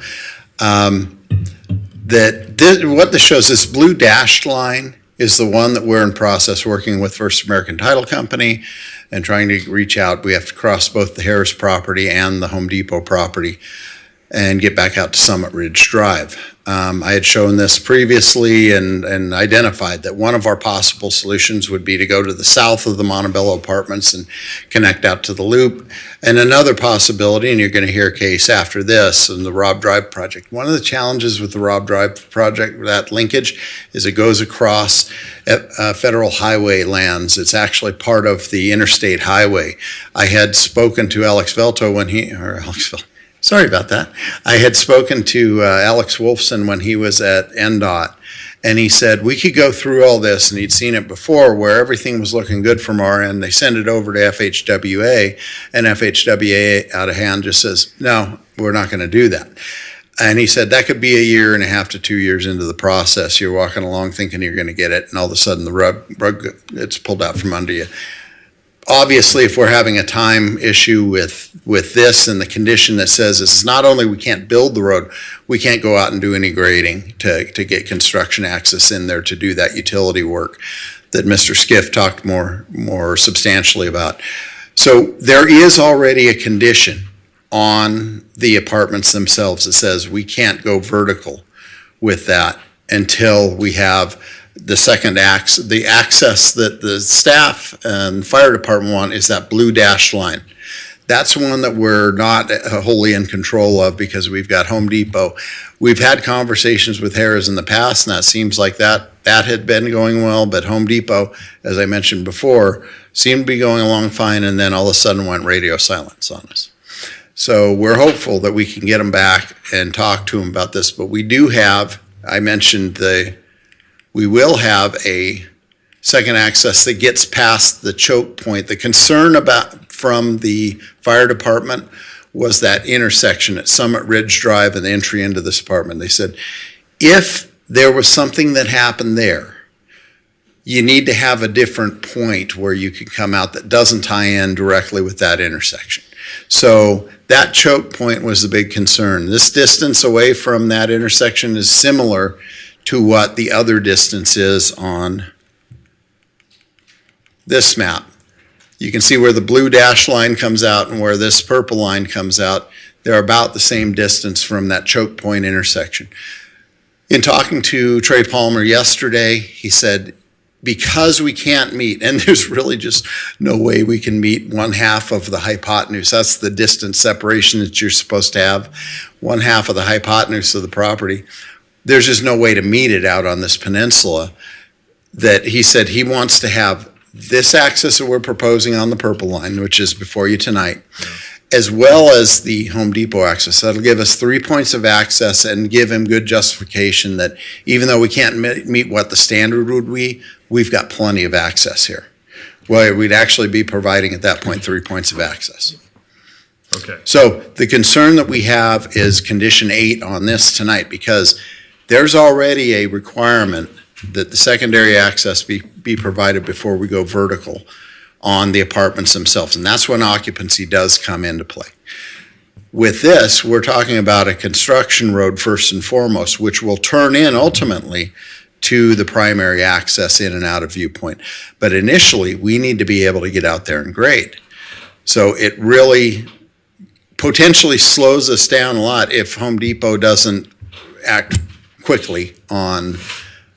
What this shows, this blue dashed line is the one that we're in process working with First American Title Company and trying to reach out. We have to cross both the Harris property and the Home Depot property and get back out to Summit Ridge Drive. I had shown this previously and identified that one of our possible solutions would be to go to the south of the Montebello Apartments and connect out to the loop. And another possibility, and you're going to hear a case after this, in the Robb Drive project. One of the challenges with the Robb Drive project, that linkage, is it goes across federal highway lands. It's actually part of the interstate highway. I had spoken to Sorry about that. I had spoken to Alex Wolfson when he was at NDOT, and he said we could go through all this, and he'd seen it before where everything was looking good from our end. They send it over to FHWA, and FHWA out of hand just says, no, we're not going to do that. And he said that could be a year and a half to 2 years into the process. You're walking along thinking you're going to get it, and all of a sudden the rug it's pulled out from under you. Obviously, if we're having a time issue with this and the condition that says this is not only we can't build the road, we can't go out and do any grading to get construction access in there to do that utility work that Mr. Skiff talked more substantially about. So there is already a condition on the apartments themselves that says we can't go vertical with that until we have the the access that the staff and fire department want is that blue dashed line. That's one that we're not wholly in control of because we've got Home Depot. We've had conversations with Harris in the past, and that seems like that had been going well, but Home Depot, as I mentioned before, seemed to be going along fine, and then all of a sudden went radio silence on us. So we're hopeful that we can get them back and talk to them about this, but we do have, I mentioned we will have a second access that gets past the choke point. The concern from the fire department was that intersection at Summit Ridge Drive and the entry into this apartment. They said, if there was something that happened there, you need to have a different point where you can come out that doesn't tie in directly with that intersection. So that choke point was the big concern. This distance away from that intersection is similar to what the other distance is on this map. You can see where the blue dash line comes out and where this purple line comes out. They're about the same distance from that choke point intersection. In talking to Trey Palmer yesterday, he said, because we can't meet, and there's really just no way we can meet 1/2 of the hypotenuse. That's the distance separation that you're supposed to have, 1/2 of the hypotenuse of the property. There's just no way to meet it out on this peninsula. That he said he wants to have this access that we're proposing on the purple line, which is before you tonight, as well as the Home Depot access. That'll give us 3 points of access and give him good justification that even though we can't meet what the standard would be, we've got plenty of access here. Well, we'd actually be providing at that point 3 points of access. Okay. So the concern that we have is condition 8 on this tonight, because there's already a requirement that the secondary access be provided before we go vertical on the apartments themselves, and that's when occupancy does come into play. With this, we're talking about a construction road first and foremost, which will turn in ultimately to the primary access in and out of Viewpoint. But initially, we need to be able to get out there and grade. So it really potentially slows us down a lot if Home Depot doesn't act quickly on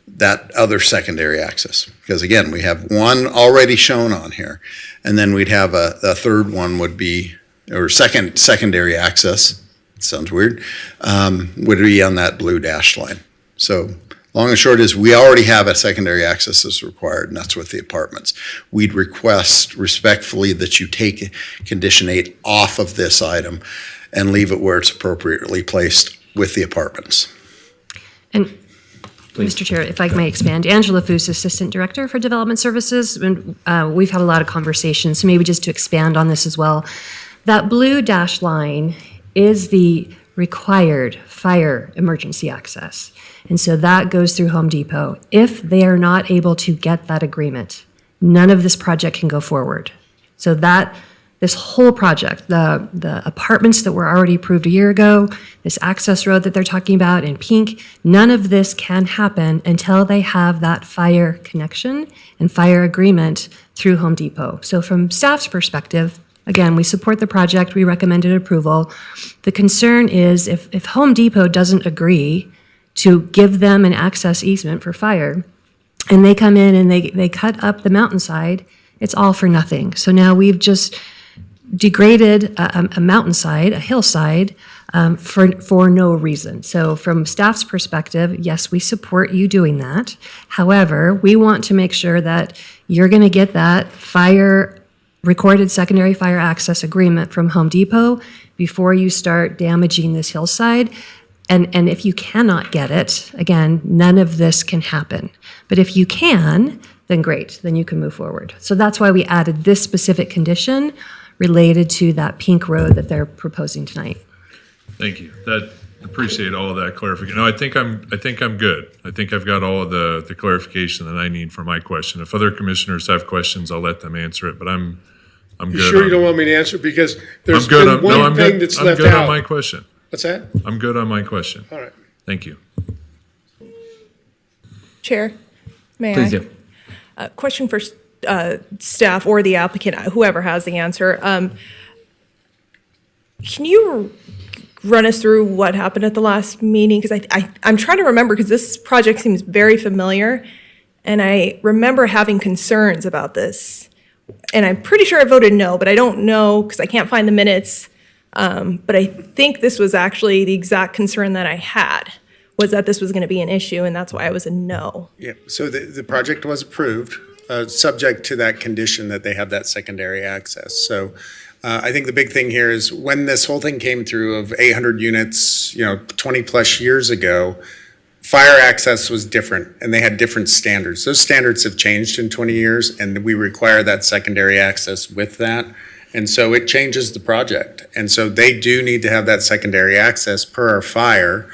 that other secondary access. Because again, we have one already shown on here, and then we'd have a third one would be, or secondary access, sounds weird, would be on that blue dashed line. So long and short is we already have a secondary access that's required, and that's with the apartments. We'd request respectfully that you take condition 8 off of this item and leave it where it's appropriately placed with the apartments. And Mr. Chair, if I may expand, Angela Foos, Assistant Director for Development Services, and we've had a lot of conversations, so maybe just to expand on this as well. That blue dashed line is the required fire emergency access. And so that goes through Home Depot. If they are not able to get that agreement, none of this project can go forward. So that this whole project, the apartments that were already approved a year ago, this access road that they're talking about in pink, none of this can happen until they have that fire connection and fire agreement through Home Depot. So from staff's perspective, again, we support the project, we recommended approval. The concern is if Home Depot doesn't agree to give them an access easement for fire, and they come in and they cut up the mountainside, it's all for nothing. So now we've just degraded a mountainside, a hillside, for no reason. So from staff's perspective, yes, we support you doing that. However, we want to make sure that you're going to get that recorded secondary fire access agreement from Home Depot before you start damaging this hillside. And if you cannot get it, again, none of this can happen. But if you can, then great, then you can move forward. So that's why we added this specific condition related to that pink road that they're proposing tonight. Thank you. Appreciate all of that clarification. No, I think I'm good. I think I've got all of the clarification that I need for my question. If other commissioners have questions, I'll let them answer it, but I'm good. You sure you don't want me to answer? Because there's I'm good been on, one no, I'm thing good. that's I'm left good on out. my question. What's that? I'm good on my question. All right. Thank you. Chair, may I? Please do. Question for staff or the applicant, whoever has the answer. Can you run us through what happened at the last meeting? Because I'm trying to remember, because this project seems very familiar, and I remember having concerns about this. And I'm pretty sure I voted no, but I don't know because I can't find the minutes. But I think this was actually the exact concern that I had, was that this was going to be an issue, and that's why I was a no. Yeah, so the project was approved, subject to that condition that they have that secondary access. So I think the big thing here is when this whole thing came through of 800 units, 20 plus years ago, fire access was different and they had different standards. Those standards have changed in 20 years and we require that secondary access with that. And so it changes the project. And so they do need to have that secondary access per our fire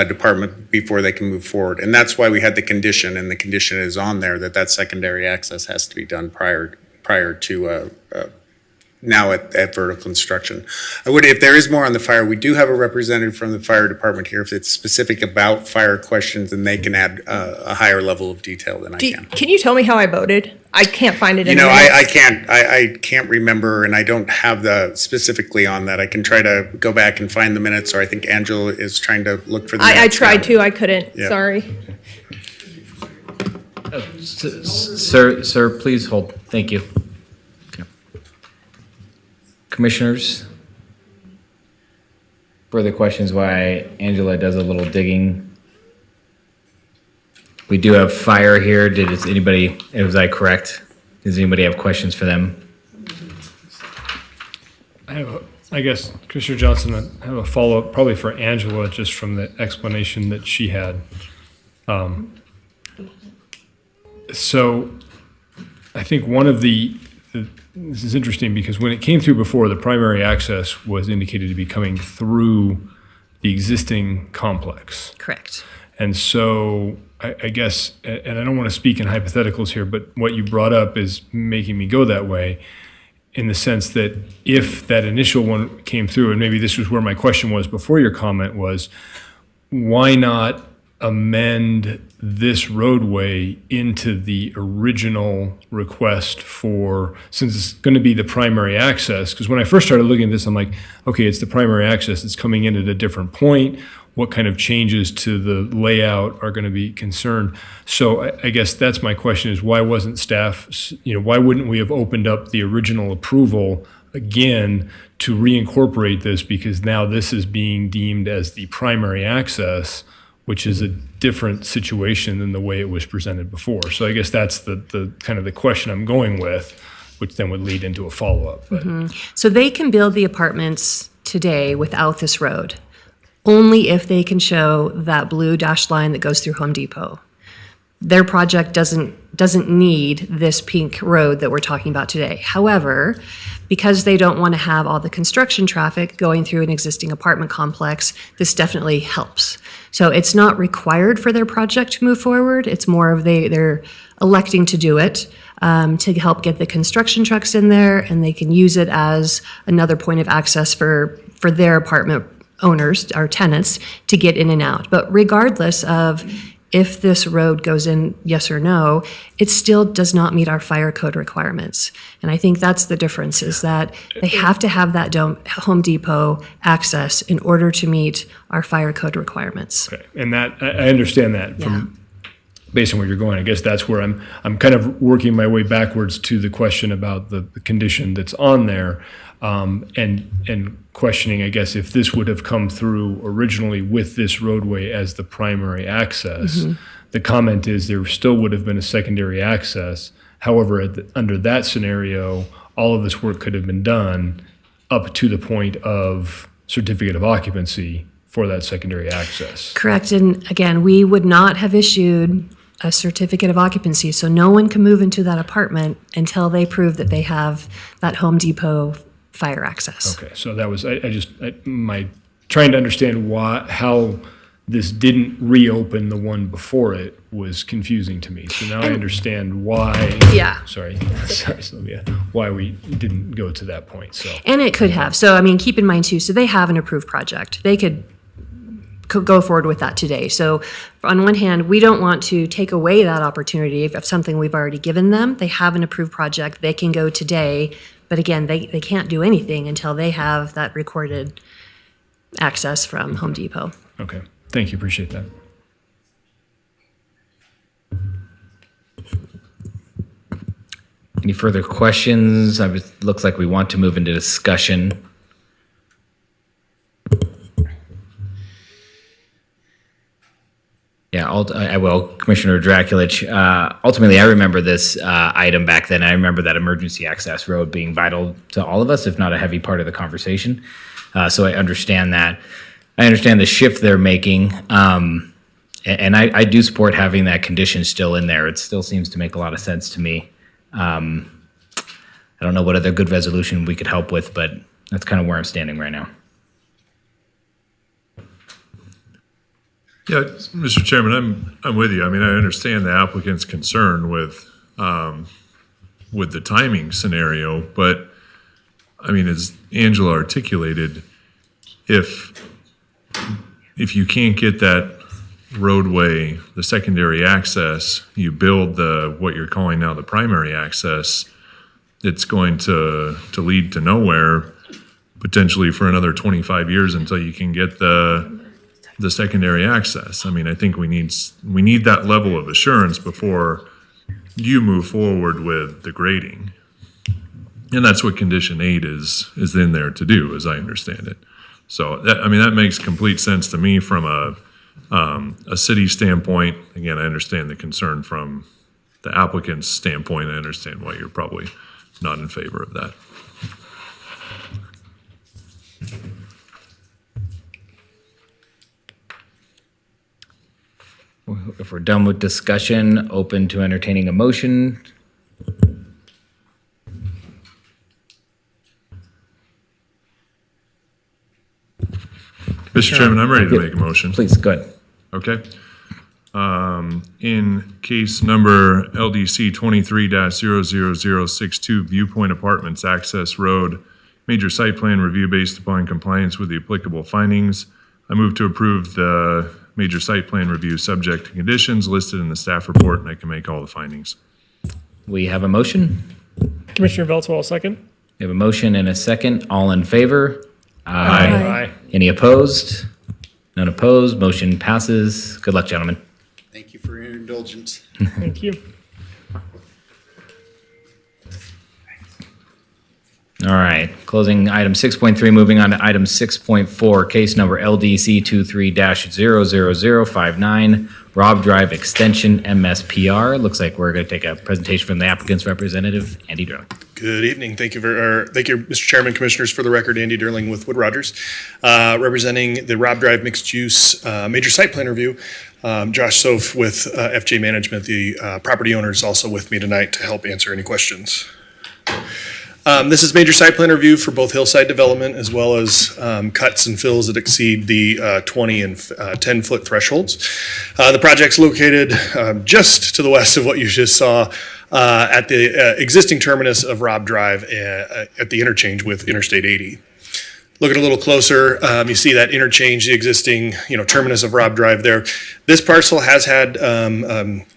department before they can move forward. And that's why we had the condition, and the condition is on there that secondary access has to be done prior to now at vertical construction. If there is more on the fire, we do have a representative from the fire department here. If it's specific about fire questions, then they can add a higher level of detail than I can. Can you tell me how I voted? I can't find it in I can't remember, and I don't have the specifically on that. I can try to go back and find the minutes, or I think Angela is trying to look for the minutes. I tried to, I couldn't, Yeah. sorry. Sir, please hold. Thank you. Okay. Commissioners, further questions while Angela does a little digging? We do have fire here. Was I correct? Does anybody have questions for them? I guess, Commissioner Johnson, I have a follow-up probably for Angela, just from the explanation that she had. So I think one of the this is interesting because when it came through before, the primary access was indicated to be coming through the existing complex. Correct. And so I guess, and I don't want to speak in hypotheticals here, but what you brought up is making me go that way in the sense that if that initial one came through, and maybe this was where my question was before your comment was, why not amend this roadway into the original request for, since it's going to be the primary access? Because when I first started looking at this, I'm like, okay, it's the primary access. It's coming in at a different point. What kind of changes to the layout are going to be concerned? So I guess that's my question is why wasn't staff, why wouldn't we have opened up the original approval again to reincorporate this? Because now this is being deemed as the primary access, which is a different situation than the way it was presented before. So I guess that's the kind of the question I'm going with, which then would lead into a follow-up. So they can build the apartments today without this road, only if they can show that blue dashed line that goes through Home Depot. Their project doesn't need this pink road that we're talking about today. However, because they don't want to have all the construction traffic going through an existing apartment complex, this definitely helps. So it's not required for their project to move forward. It's more of they're electing to do it to help get the construction trucks in there, and they can use it as another point of access for their apartment owners or tenants to get in and out. But regardless of if this road goes in, yes or no, it still does not meet our fire code requirements. And I think that's the difference, is that they have to have that Home Depot access in order to meet our fire code requirements. Okay. And that, I understand that from based on where you're going. I guess that's where I'm kind of working my way backwards to the question about the condition that's on there, and questioning, I guess, if this would have come through originally with this roadway as the primary access. The comment is there still would have been a secondary access. However, under that scenario, all of this work could have been done up to the point of certificate of occupancy for that secondary access. Correct. And again, we would not have issued a certificate of occupancy, so no one can move into that apartment until they prove that they have that Home Depot fire access. Okay, so that was, my trying to understand how this didn't reopen the one before it was confusing to me. So now I understand why. Yeah. Sorry, Sylvia, why we didn't go to that point, so. And it could have. So, I mean, keep in mind too, so they have an approved project. They could go forward with that today. So on one hand, we don't want to take away that opportunity of something we've already given them. They have an approved project. They can go today. But again, they can't do anything until they have that recorded access from Home Depot. Okay, thank you, appreciate that. Any further questions? It looks like we want to move into discussion. Yeah, I will. Commissioner Draculich, ultimately, I remember this item back then. I remember that emergency access road being vital to all of us, if not a heavy part of the conversation. So I understand that. I understand the shift they're making. And I do support having that condition still in there. It still seems to make a lot of sense to me. I don't know what other good resolution we could help with, but that's kind of where I'm standing right now. Yeah, Mr. Chairman, I'm with you. I mean, I understand the applicant's concern with the timing scenario, but I mean, as Angela articulated, if you can't get that roadway, the secondary access, you build what you're calling now the primary access, it's going to lead to nowhere potentially for another 25 years until you can get the secondary access. I mean, I think we need that level of assurance before you move forward with the grading. And that's what condition 8 is in there to do, as I understand it. So that makes complete sense to me from a city standpoint. Again, I understand the concern from the applicant's standpoint. I understand why you're probably not in favor of that. If we're done with discussion, open to entertaining a motion. Mr. Chairman, I'm ready to make a motion. Please, go ahead. Okay. In case number LDC 23-00062, Viewpoint Apartments Access Road, major site plan review based upon compliance with the applicable findings. I move to approve the major site plan review subject to conditions listed in the staff report, and I can make all the findings. We have a motion. Commissioner Veltzwell, second. We have a motion and a second. All in favor? Aye. Any opposed? None opposed. Motion passes. Good luck, gentlemen. Thank you for your indulgence. Thank you. All right, closing item 6.3, moving on to item 6.4, case number LDC 23-00059, Rob Drive Extension MSPR. Looks like we're going to take a presentation from the applicant's representative, Andy Durling. Good evening. Thank you, Mr. Chairman, Commissioners. For the record, Andy Durling with Wood Rogers, representing the Rob Drive Mixed Use Major Site Plan Review. Josh Soph with FJ Management, the property owner, is also with me tonight to help answer any questions. This is major site plan review for both hillside development as well as cuts and fills that exceed the 20 and 10-foot thresholds. The project's located just to the west of what you just saw at the existing terminus of Rob Drive at the interchange with Interstate 80. Looking a little closer, you see that interchange, the existing, terminus of Rob Drive there. This parcel has had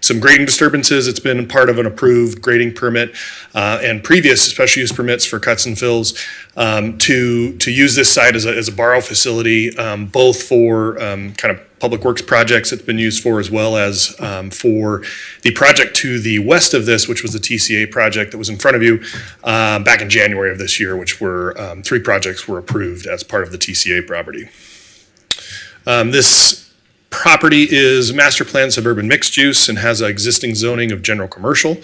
some grading disturbances. It's been part of an approved grading permit and previous special use permits for cuts and fills to use this site as a borrow facility, both for kind of public works projects it's been used for, as well as for the project to the west of this, which was the TCA project that was in front of you back in January of this year, which were 3 projects were approved as part of the TCA property. This property is master plan suburban mixed use and has an existing zoning of general commercial.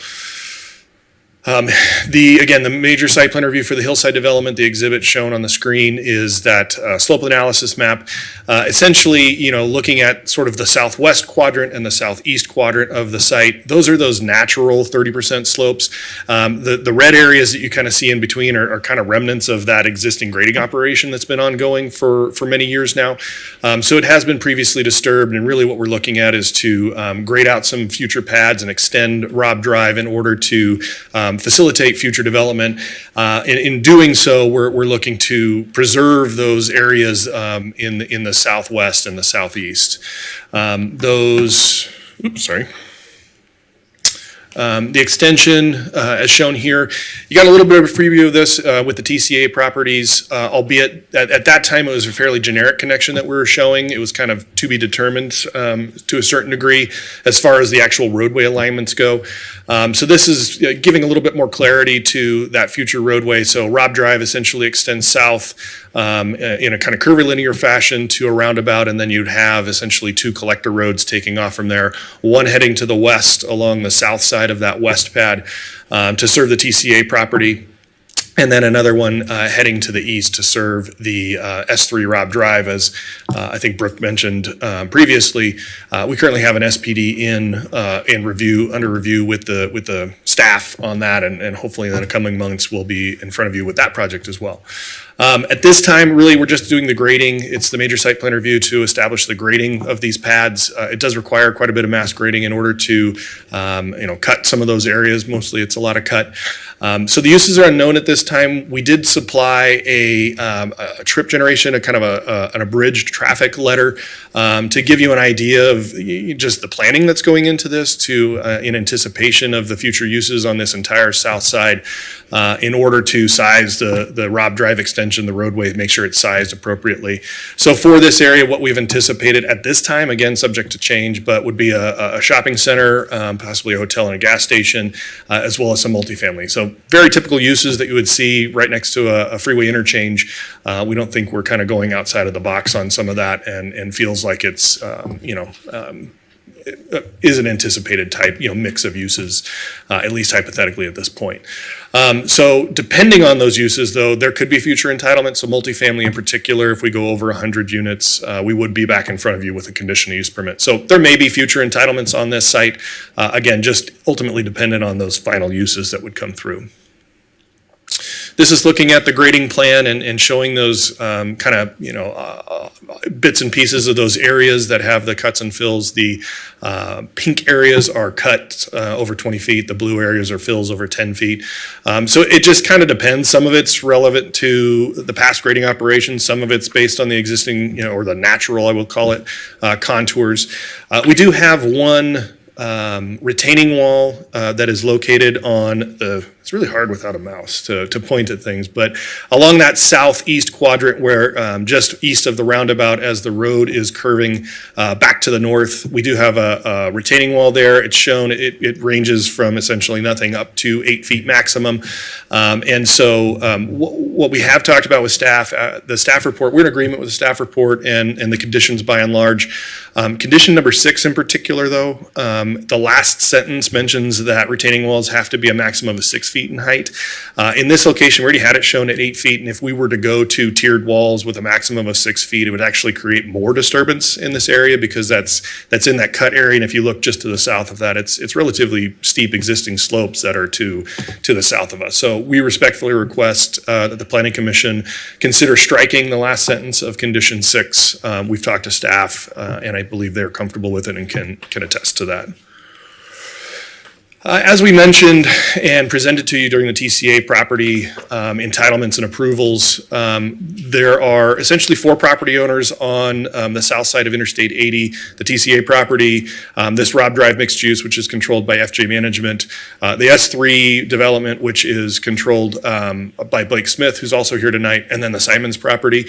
The major site plan review for the hillside development, the exhibit shown on the screen is that slope analysis map. Essentially, looking at sort of the southwest quadrant and the southeast quadrant of the site. Those are those natural 30% slopes. The red areas that you kind of see in between are kind of remnants of that existing grading operation that's been ongoing for many years now. So it has been previously disturbed, and really what we're looking at is to grade out some future pads and extend Rob Drive in order to facilitate future development. In doing so, we're looking to preserve those areas in the southwest and the southeast. The extension, as shown here, you got a little bit of a preview of this with the TCA properties, albeit at that time it was a fairly generic connection that we were showing. It was kind of to be determined to a certain degree as far as the actual roadway alignments go. So this is giving a little bit more clarity to that future roadway. So Rob Drive essentially extends south in a kind of curvilinear fashion to a roundabout, and then you'd have essentially 2 collector roads taking off from there, one heading to the west along the south side of that west pad to serve the TCA property, and then another one heading to the east to serve the S3 Rob Drive. As I think Brooke mentioned previously, we currently have an SPD under review with the staff on that, and hopefully in the coming months we'll be in front of you with that project as well. At this time, really, we're just doing the grading. It's the major site plan review to establish the grading of these pads. It does require quite a bit of mass grading in order to, cut some of those areas. Mostly, it's a lot of cut. So the uses are unknown at this time. We did supply a trip generation, a kind of an abridged traffic letter to give you an idea of just the planning that's going into this in anticipation of the future uses on this entire south side in order to size the Rob Drive extension, the roadway, make sure it's sized appropriately. So for this area, what we've anticipated at this time, again, subject to change, but would be a shopping center, possibly a hotel and a gas station, as well as some multifamily. So very typical uses that you would see right next to a freeway interchange. We don't think we're kind of going outside of the box on some of that, and feels like it's, is an anticipated type, mix of uses, at least hypothetically at this point. So depending on those uses, though, there could be future entitlements. So multifamily in particular, if we go over 100 units, we would be back in front of you with a conditional use permit. So there may be future entitlements on this site. Again, just ultimately dependent on those final uses that would come through. This is looking at the grading plan and showing those kind of, bits and pieces of those areas that have the cuts and fills. The pink areas are cut over 20 feet. The blue areas are fills over 10 feet. So it just kind of depends. Some of it's relevant to the past grading operations. Some of it's based on the existing, or the natural, I will call it, contours. We do have one retaining wall that is located on it's really hard without a mouse to point at things, but along that southeast quadrant where just east of the roundabout as the road is curving back to the north, we do have a retaining wall there. It's shown, it ranges from essentially nothing up to 8 feet maximum. And so what we have talked about with staff, the staff report, we're in agreement with the staff report and the conditions by and large. Condition number 6 in particular though, the last sentence mentions that retaining walls have to be a maximum of 6 feet in height. In this location, we already had it shown at 8 feet, and if we were to go to tiered walls with a maximum of 6 feet, it would actually create more disturbance in this area because that's in that cut area, and if you look just to the south of that, it's relatively steep existing slopes that are to the south of us. So we respectfully request that the Planning Commission consider striking the last sentence of condition 6. We've talked to staff, and I believe they're comfortable with it and can attest to that. As we mentioned and presented to you during the TCA property entitlements and approvals, there are essentially 4 property owners on the south side of Interstate 80, the TCA property, this Rob Drive mixed use, which is controlled by FJ Management, the S3 development, which is controlled by Blake Smith, who's also here tonight, and then the Simons property.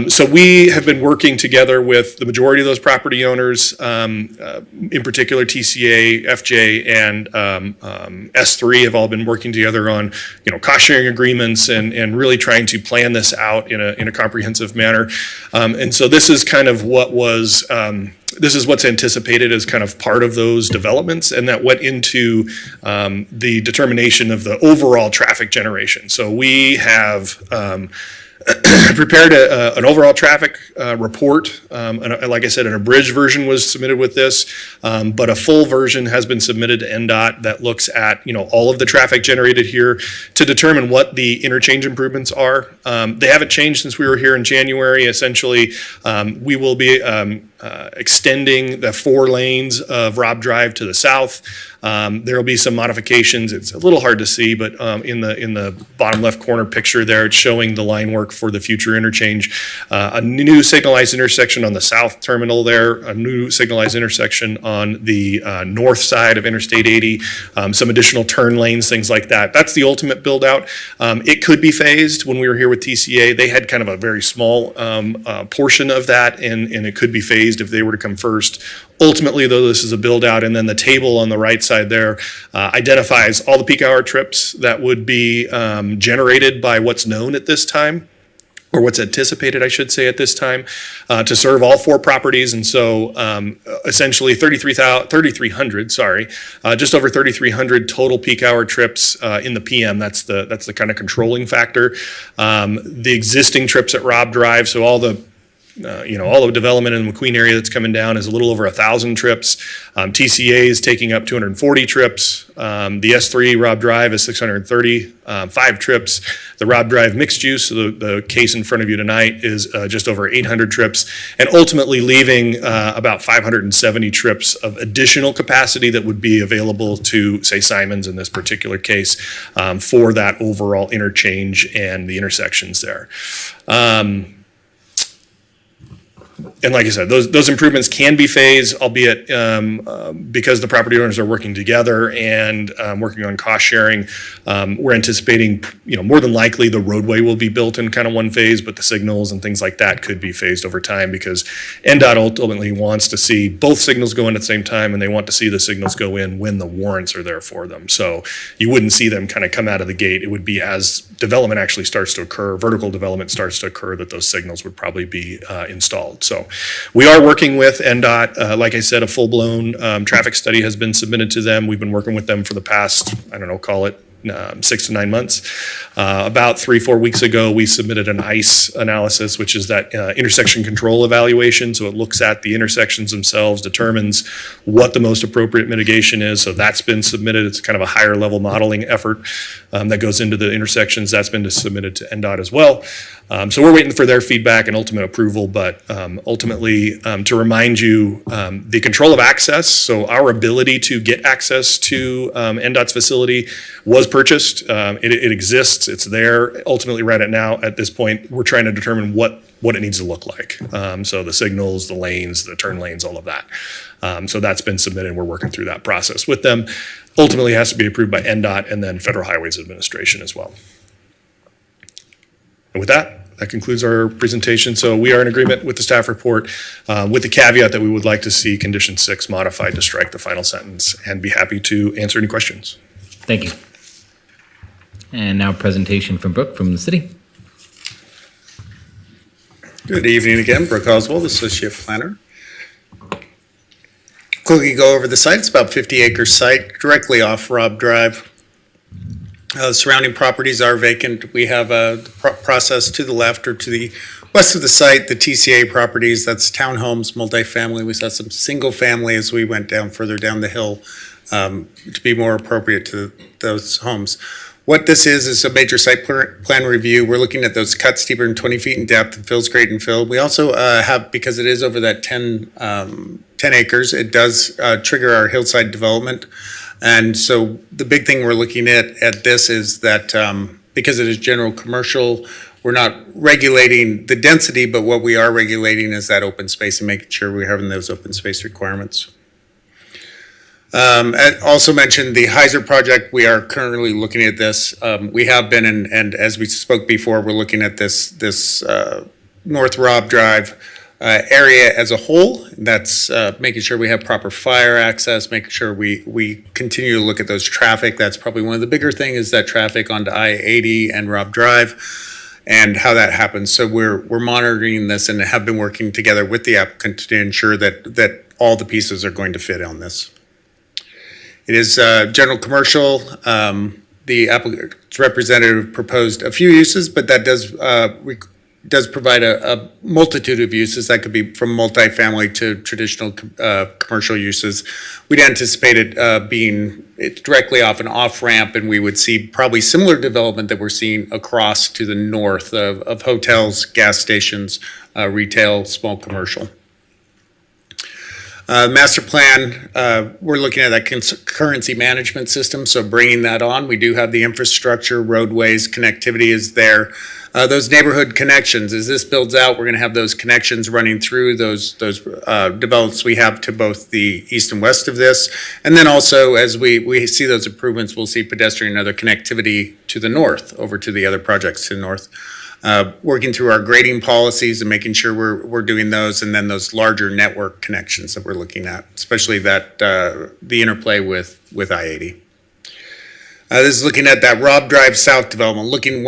So we have been working together with the majority of those property owners, in particular TCA, FJ, and S3 have all been working together on, cost sharing agreements and really trying to plan this out in a comprehensive manner. And so this is kind of what's anticipated as kind of part of those developments, and that went into the determination of the overall traffic generation. So we have prepared an overall traffic report. And like I said, an abridged version was submitted with this, but a full version has been submitted to NDOT that looks at all of the traffic generated here to determine what the interchange improvements are. They haven't changed since we were here in January. Essentially, we will be extending the 4 lanes of Rob Drive to the south. There will be some modifications. It's a little hard to see, but in the bottom left corner picture there, it's showing the line work for the future interchange. A new signalized intersection on the south terminal there, a new signalized intersection on the north side of Interstate 80, some additional turn lanes, things like that. That's the ultimate build out. It could be phased. When we were here with TCA, they had kind of a very small portion of that, and it could be phased if they were to come first. Ultimately, though, this is a build out, and then the table on the right side there identifies all the peak hour trips that would be generated by what's known at this time, or what's anticipated, I should say, at this time, to serve all 4 properties. And so essentially 3,300, just over 3,300 total peak hour trips in the PM. That's the kind of controlling factor. The existing trips at Rob Drive, so all the development in the McQueen area that's coming down is a little over 1,000 trips. TCA is taking up 240 trips. The S3 Rob Drive is 635 trips. The Rob Drive mixed use, so the case in front of you tonight, is just over 800 trips, and ultimately leaving about 570 trips of additional capacity that would be available to, say, Simons in this particular case, for that overall interchange and the intersections there. And like I said, those improvements can be phased, albeit because the property owners are working together and working on cost sharing. We're anticipating, more than likely the roadway will be built in kind of one phase, but the signals and things like that could be phased over time because NDOT ultimately wants to see both signals go in at the same time, and they want to see the signals go in when the warrants are there for them. So you wouldn't see them kind of come out of the gate. It would be as development actually starts to occur, vertical development starts to occur, that those signals would probably be installed. So we are working with NDOT. Like I said, a full-blown traffic study has been submitted to them. We've been working with them for the past, call it 6 to 9 months. About 3-4 weeks ago, we submitted an ICE analysis, which is that intersection control evaluation. So it looks at the intersections themselves, determines what the most appropriate mitigation is. So that's been submitted. It's kind of a higher level modeling effort that goes into the intersections. That's been submitted to NDOT as well. So we're waiting for their feedback and ultimate approval, but ultimately, to remind you, the control of access, so our ability to get access to NDOT's facility was purchased. It exists, it's there. Ultimately, right at this point, we're trying to determine what it needs to look like. So the signals, the lanes, the turn lanes, all of that. So that's been submitted. We're working through that process with them. Ultimately, it has to be approved by NDOT and then Federal Highways Administration as well. And with that concludes our presentation. So we are in agreement with the staff report with the caveat that we would like to see condition 6 modified to strike the final sentence, and be happy to answer any questions. Thank you. And now presentation from Brooke from the city. Good evening again, Brooke Oswald, Associate Planner. Quickly go over the site. It's about 50-acre site directly off Robb Drive. Surrounding properties are vacant. We have a process to the left or to the west of the site, the TCA properties, that's townhomes, multifamily. We saw some single family as we went down further down the hill to be more appropriate to those homes. What this is a major site plan review. We're looking at those cuts deeper than 20 feet in depth, it fills great and fill. We also have, because it is over that 10 acres, it does trigger our hillside development. And so the big thing we're looking at this is that because it is general commercial, we're not regulating the density, but what we are regulating is that open space and making sure we're having those open space requirements. I also mentioned the Heiser project. We are currently looking at this. We have been, and as we spoke before, we're looking at this North Robb Drive area as a whole. That's making sure we have proper fire access, making sure we continue to look at those traffic. That's probably one of the bigger things, is that traffic onto I-80 and Robb Drive and how that happens. So we're monitoring this and have been working together with the applicant to ensure that all the pieces are going to fit on this. It is general commercial. The applicant's representative proposed a few uses, but that does provide a multitude of uses. That could be from multifamily to traditional commercial uses. We'd anticipate it being directly off an off-ramp, and we would see probably similar development that we're seeing across to the north of hotels, gas stations, retail, small commercial. Master plan, we're looking at that concurrency management system, so bringing that on. We do have the infrastructure, roadways, connectivity is there. Those neighborhood connections, as this builds out, we're going to have those connections running through those developments we have to both the east and west of this. And then also, as we see those improvements, we'll see pedestrian and other connectivity to the north, over to the other projects to the north. Working through our grading policies and making sure we're doing those, and then those larger network connections that we're looking at, especially that the interplay with I-80. This is looking at that Robb Drive South development, looking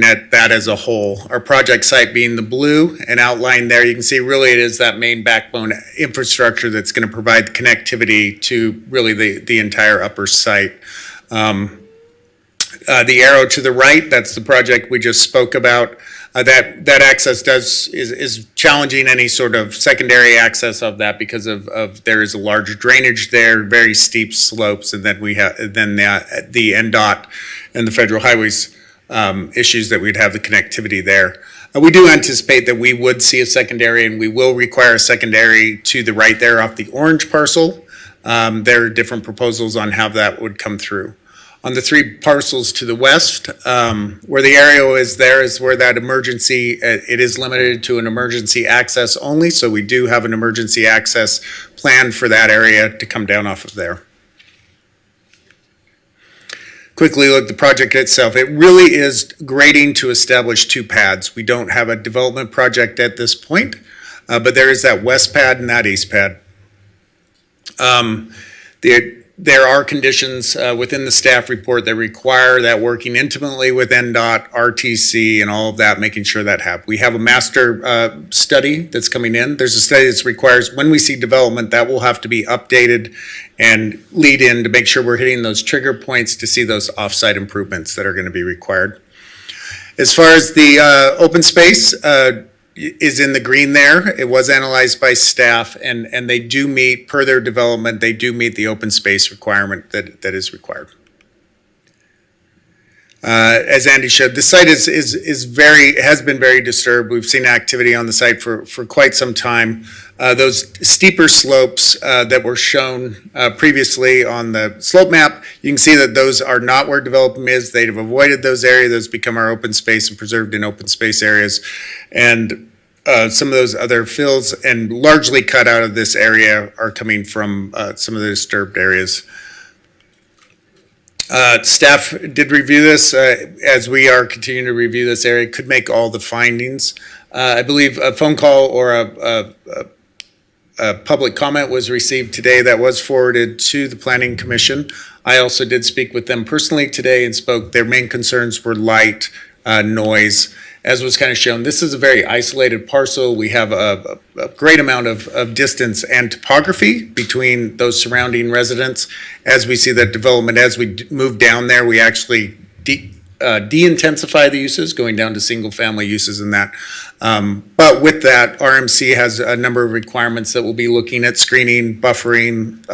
at that as a whole. Our project site being the blue and outlined there, you can see really it is that main backbone infrastructure that's going to provide connectivity to really the entire upper site. The arrow to the right, that's the project we just spoke about. That access is challenging any sort of secondary access of that because of there is a large drainage there, very steep slopes, and then we have the NDOT and the Federal Highways issues that we'd have the connectivity there. We do anticipate that we would see a secondary, and we will require a secondary to the right there off the orange parcel. There are different proposals on how that would come through. On the 3 parcels to the west, where the arrow is there is where that emergency, it is limited to an emergency access only, so we do have an emergency access plan for that area to come down off of there. Quickly look at the project itself. It really is grading to establish 2 pads. We don't have a development project at this point, but there is that west pad and that east pad. there are conditions within the staff report that require that working intimately with NDOT, RTC, and all of that, making sure that happens. We have a master study that's coming in. There's a study that requires, when we see development, that will have to be updated and lead in to make sure we're hitting those trigger points to see those offsite improvements that are going to be required. As far as the open space, is in the green there. It was analyzed by staff, and they do meet, per their development, they do meet the open space requirement that is required. As Andy showed, the site has been very disturbed. We've seen activity on the site for quite some time. Those steeper slopes that were shown previously on the slope map, you can see that those are not where development is. They've avoided those areas. Those become our open space and preserved in open space areas. And some of those other fills and largely cut out of this area are coming from some of the disturbed areas. Staff did review this as we are continuing to review this area, could make all the findings. I believe a phone call or a public comment was received today that was forwarded to the Planning Commission. I also did speak with them personally today and spoke. Their main concerns were light, noise, as was kind of shown. This is a very isolated parcel. We have a great amount of distance and topography between those surrounding residents. As we see that development, as we move down there, we actually de-intensify the uses, going down to single-family uses and that. But with that, RMC has a number of requirements that we'll be looking at: screening, buffering,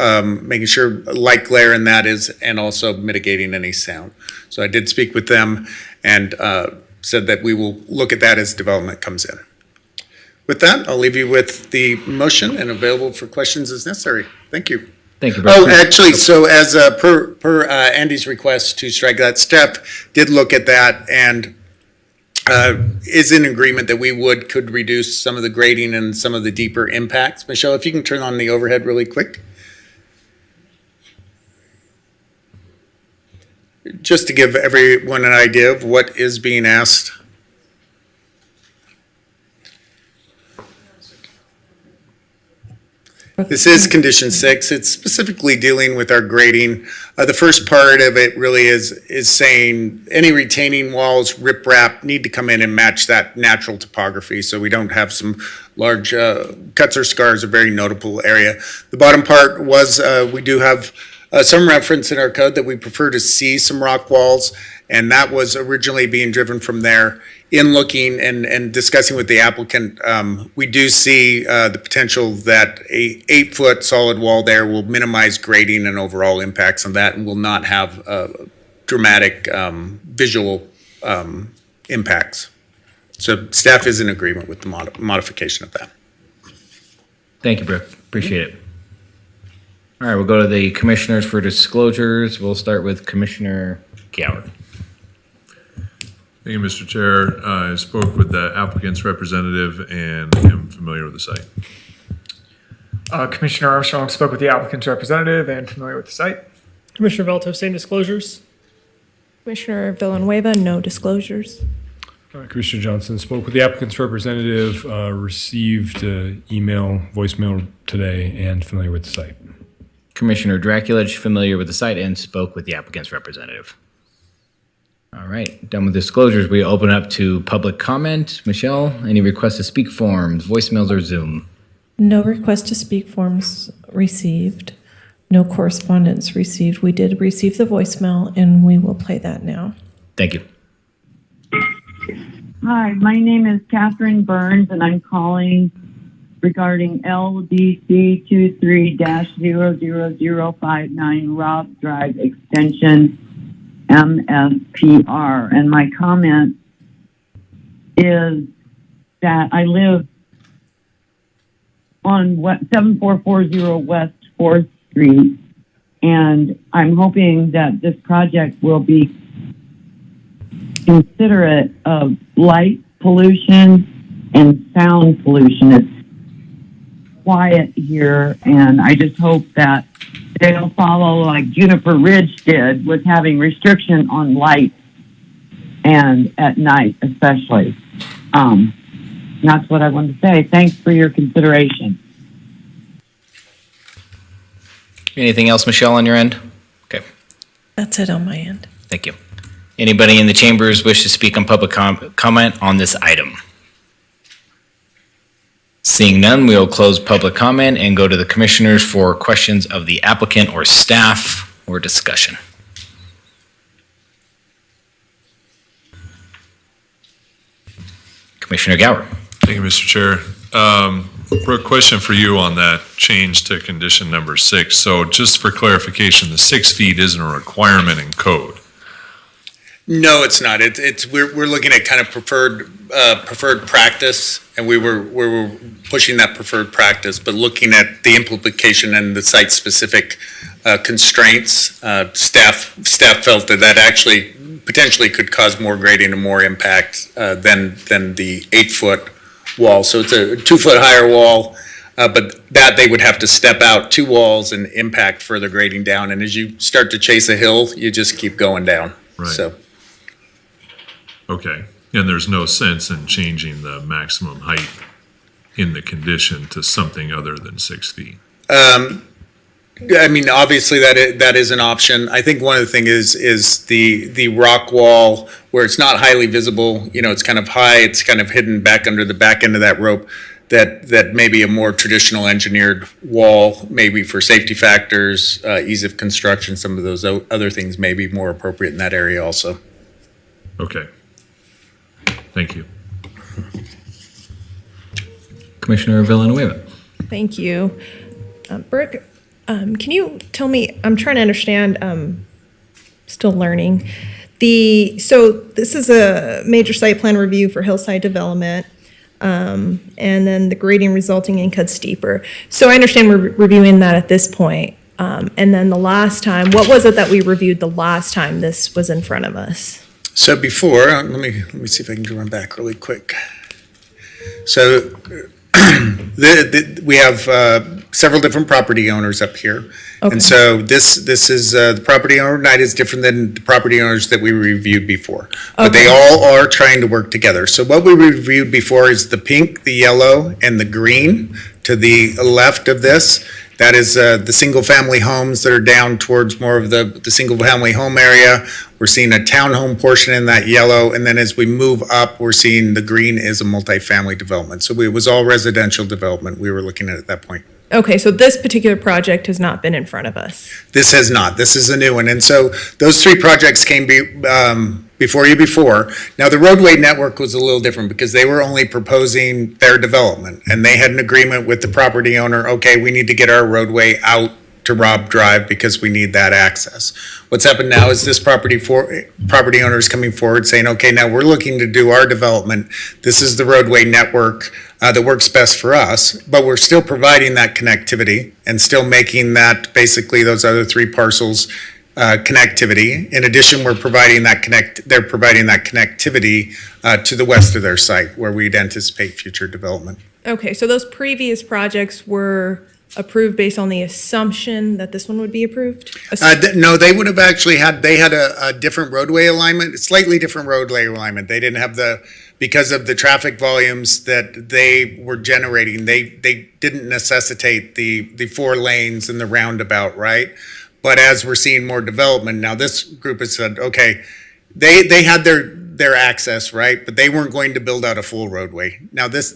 making sure light glare in that is, and also mitigating any sound. So I did speak with them and said that we will look at that as development comes in. With that, I'll leave you with the motion and available for questions as necessary. Thank you. Thank you, Brett. Oh, actually, so as per Andy's request to strike that, staff did look at that and is in agreement that we could reduce some of the grading and some of the deeper impacts. Michelle, if you can turn on the overhead really quick. Just to give everyone an idea of what is being asked. This is condition 6. It's specifically dealing with our grading. The first part of it really is saying any retaining walls, riprap, need to come in and match that natural topography so we don't have some large cuts or scars, a very notable area. The bottom part was we do have some reference in our code that we prefer to see some rock walls, and that was originally being driven from there. In looking and discussing with the applicant, we do see the potential that a 8-foot solid wall there will minimize grading and overall impacts on that and will not have dramatic visual impacts. So staff is in agreement with the modification of that. Thank you, Brooke. Appreciate it. All right, we'll go to the commissioners for disclosures. We'll start with Commissioner Coward. Thank you, Mr. Chair. I spoke with the applicant's representative and am familiar with the site. Commissioner Armstrong spoke with the applicant's representative and familiar with the site. Commissioner Velto, same disclosures. Commissioner Villanueva, no disclosures. Commissioner Johnson spoke with the applicant's representative, received email, voicemail today, and familiar with the site. Commissioner Draculich, familiar with the site and spoke with the applicant's representative. All right, done with disclosures. We open up to public comment. Michelle, any requests to speak forms, voicemails, or Zoom? No request to speak forms received. No correspondence received. We did receive the voicemail, and we will play that now. Thank you. Hi, my name is Catherine Burns, and I'm calling regarding LDC 23-00059 Robb Drive Extension MSPR. And my comment is that I live on 7440 West 4th Street, and I'm hoping that this project will be considerate of light pollution and sound pollution. It's quiet here, and I just hope that they'll follow like Juniper Ridge did with having restriction on light and at night especially. That's what I wanted to say. Thanks for your consideration. Anything else, Michelle, on your end? Okay, That's it on my end. thank you. Anybody in the chambers wish to speak on public comment on this item? Seeing none, we will close public comment and go to the commissioners for questions of the applicant or staff or discussion. Commissioner Gower. Thank you, Mr. Chair. Brooke, question for you on that change to condition number 6. So just for clarification, the 6 feet isn't a requirement in code. No, it's not. We're looking at kind of preferred practice, and we were pushing that preferred practice, but looking at the implication and the site-specific constraints. Staff felt that actually potentially could cause more grading and more impact than the 8-foot wall. So it's a 2-foot higher wall, but that they would have to step out 2 walls and impact further grading down. And as you start to chase a hill, you just keep going down. Right. So. Okay, and there's no sense in changing the maximum height in the condition to something other than 6 feet? I mean, obviously that is an option. I think one of the things is the rock wall where it's not highly visible. You know, it's kind of high. It's kind of hidden back under the back end of that rope. That maybe a more traditional engineered wall, maybe for safety factors, ease of construction, some of those other things may be more appropriate in that area also. Okay. Thank you. Commissioner Villanueva. Thank you. Brooke, can you tell me, I'm trying to understand, still learning. So this is a major site plan review for hillside development, and then the grading resulting in cut steeper. So I understand we're reviewing that at this point. And then the last time, what was it that we reviewed the last time this was in front of us? So before, let me see if I can run back really quick. So we have several different property owners up here. Okay. And so this is, the property owner night is different than the property owners that we reviewed before. But they all are trying to work together. So what we reviewed before is the pink, the yellow, and the green to the left of this. That is the single-family homes that are down towards more of the single-family home area. We're seeing a townhome portion in that yellow, and then as we move up, we're seeing the green is a multifamily development. So it was all residential development we were looking at that point. Okay, so this particular project has not been in front of us. This has not. This is a new one. And so those 3 projects came before you before. Now, the roadway network was a little different because they were only proposing their development. And they had an agreement with the property owner, okay, we need to get our roadway out to Robb Drive because we need that access. What's happened now is this property owner is coming forward saying, okay, now we're looking to do our development. This is the roadway network that works best for us, but we're still providing that connectivity and still making that basically those other 3 parcels connectivity. In addition, they're providing that connectivity to the west of their site where we'd anticipate future development. Okay, so those previous projects were approved based on the assumption that this one would be approved? No, they would have actually had a different roadway alignment, slightly different roadway alignment. They didn't have because of the traffic volumes that they were generating, they didn't necessitate the 4 lanes and the roundabout, right? But as we're seeing more development, now this group has said, okay, they had their access, right? But they weren't going to build out a full roadway. Now this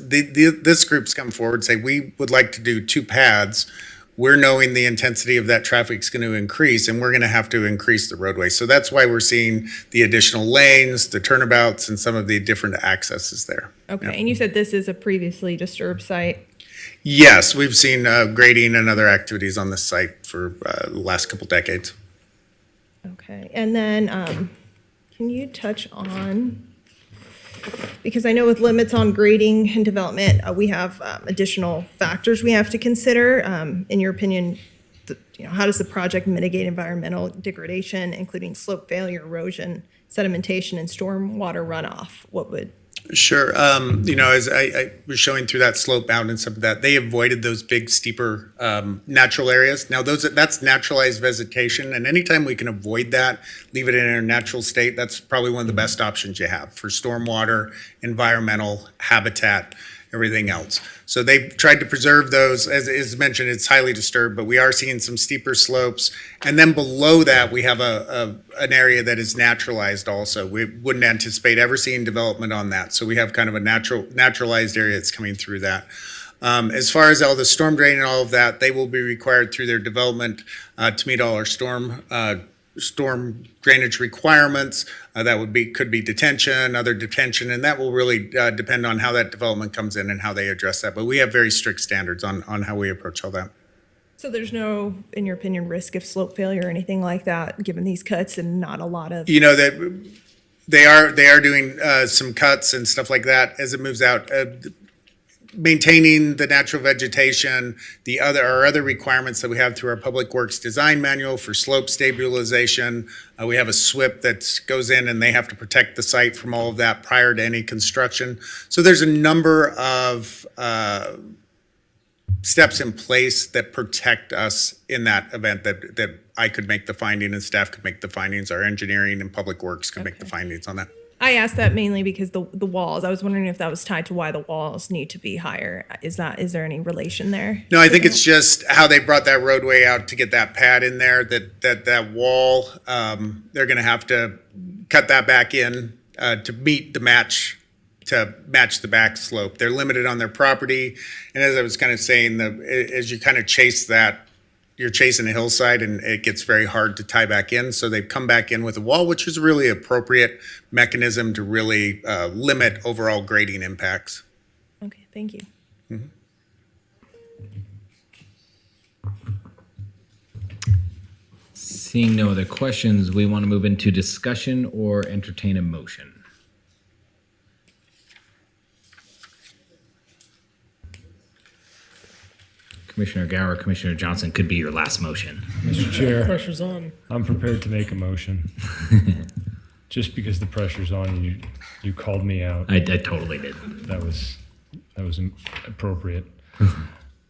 group's come forward and say, we would like to do 2 paths. We're knowing the intensity of that traffic's going to increase and we're going to have to increase the roadway. So that's why we're seeing the additional lanes, the turnabouts, and some of the different accesses there. Okay, Yep. and you said this is a previously disturbed site? Yes, we've seen grading and other activities on this site for the last couple decades. Okay, and then can you touch on, because I know with limits on grading and development, we have additional factors we have to consider. In your opinion, how does the project mitigate environmental degradation, including slope failure, erosion, sedimentation, and stormwater runoff? What would? Sure. As I was showing through that slope bound and some of that, they avoided those big, steeper natural areas. Now, that's naturalized vegetation, and anytime we can avoid that, leave it in a natural state, that's probably one of the best options you have for stormwater, environmental, habitat. everything else. So they've tried to preserve those. As is mentioned, it's highly disturbed, but we are seeing some steeper slopes. And then below that, we have an area that is naturalized also. We wouldn't anticipate ever seeing development on that. So we have kind of a naturalized area that's coming through that. As far as all the storm drain and all of that, they will be required through their development to meet all our storm drainage requirements. That could be detention, other detention, and that will really depend on how that development comes in and how they address that. But we have very strict standards on how we approach all that. So there's no, in your opinion, risk of slope failure or anything like that, given these cuts and not a lot of? That they are doing some cuts and stuff like that as it moves out. Maintaining the natural vegetation, our other requirements that we have through our Public Works Design Manual for slope stabilization. We have a SWIP that goes in and they have to protect the site from all of that prior to any construction. So there's a number of steps in place that protect us in that event that I could make the finding and staff could make the findings. Our engineering and Public Works could make the findings on that. I asked that mainly because the walls, I was wondering if that was tied to why the walls need to be higher. Is there any relation there? No, I think it's just how they brought that roadway out to get that pad in there, that wall, they're gonna have to cut that back in to match the back slope. They're limited on their property. And as I was kind of saying, as you kind of chase that, you're chasing a hillside and it gets very hard to tie back in. So they've come back in with a wall, which is really appropriate mechanism to really limit overall grading impacts. Okay, thank you. Mm-hmm. Seeing no other questions, we want to move into discussion or entertain a motion. Commissioner Gower, Commissioner Johnson could be your last motion. Mr. Chair, Pressure's on. I'm prepared to make a motion. Just because the pressure's on you, you called me out. I totally did. That was appropriate.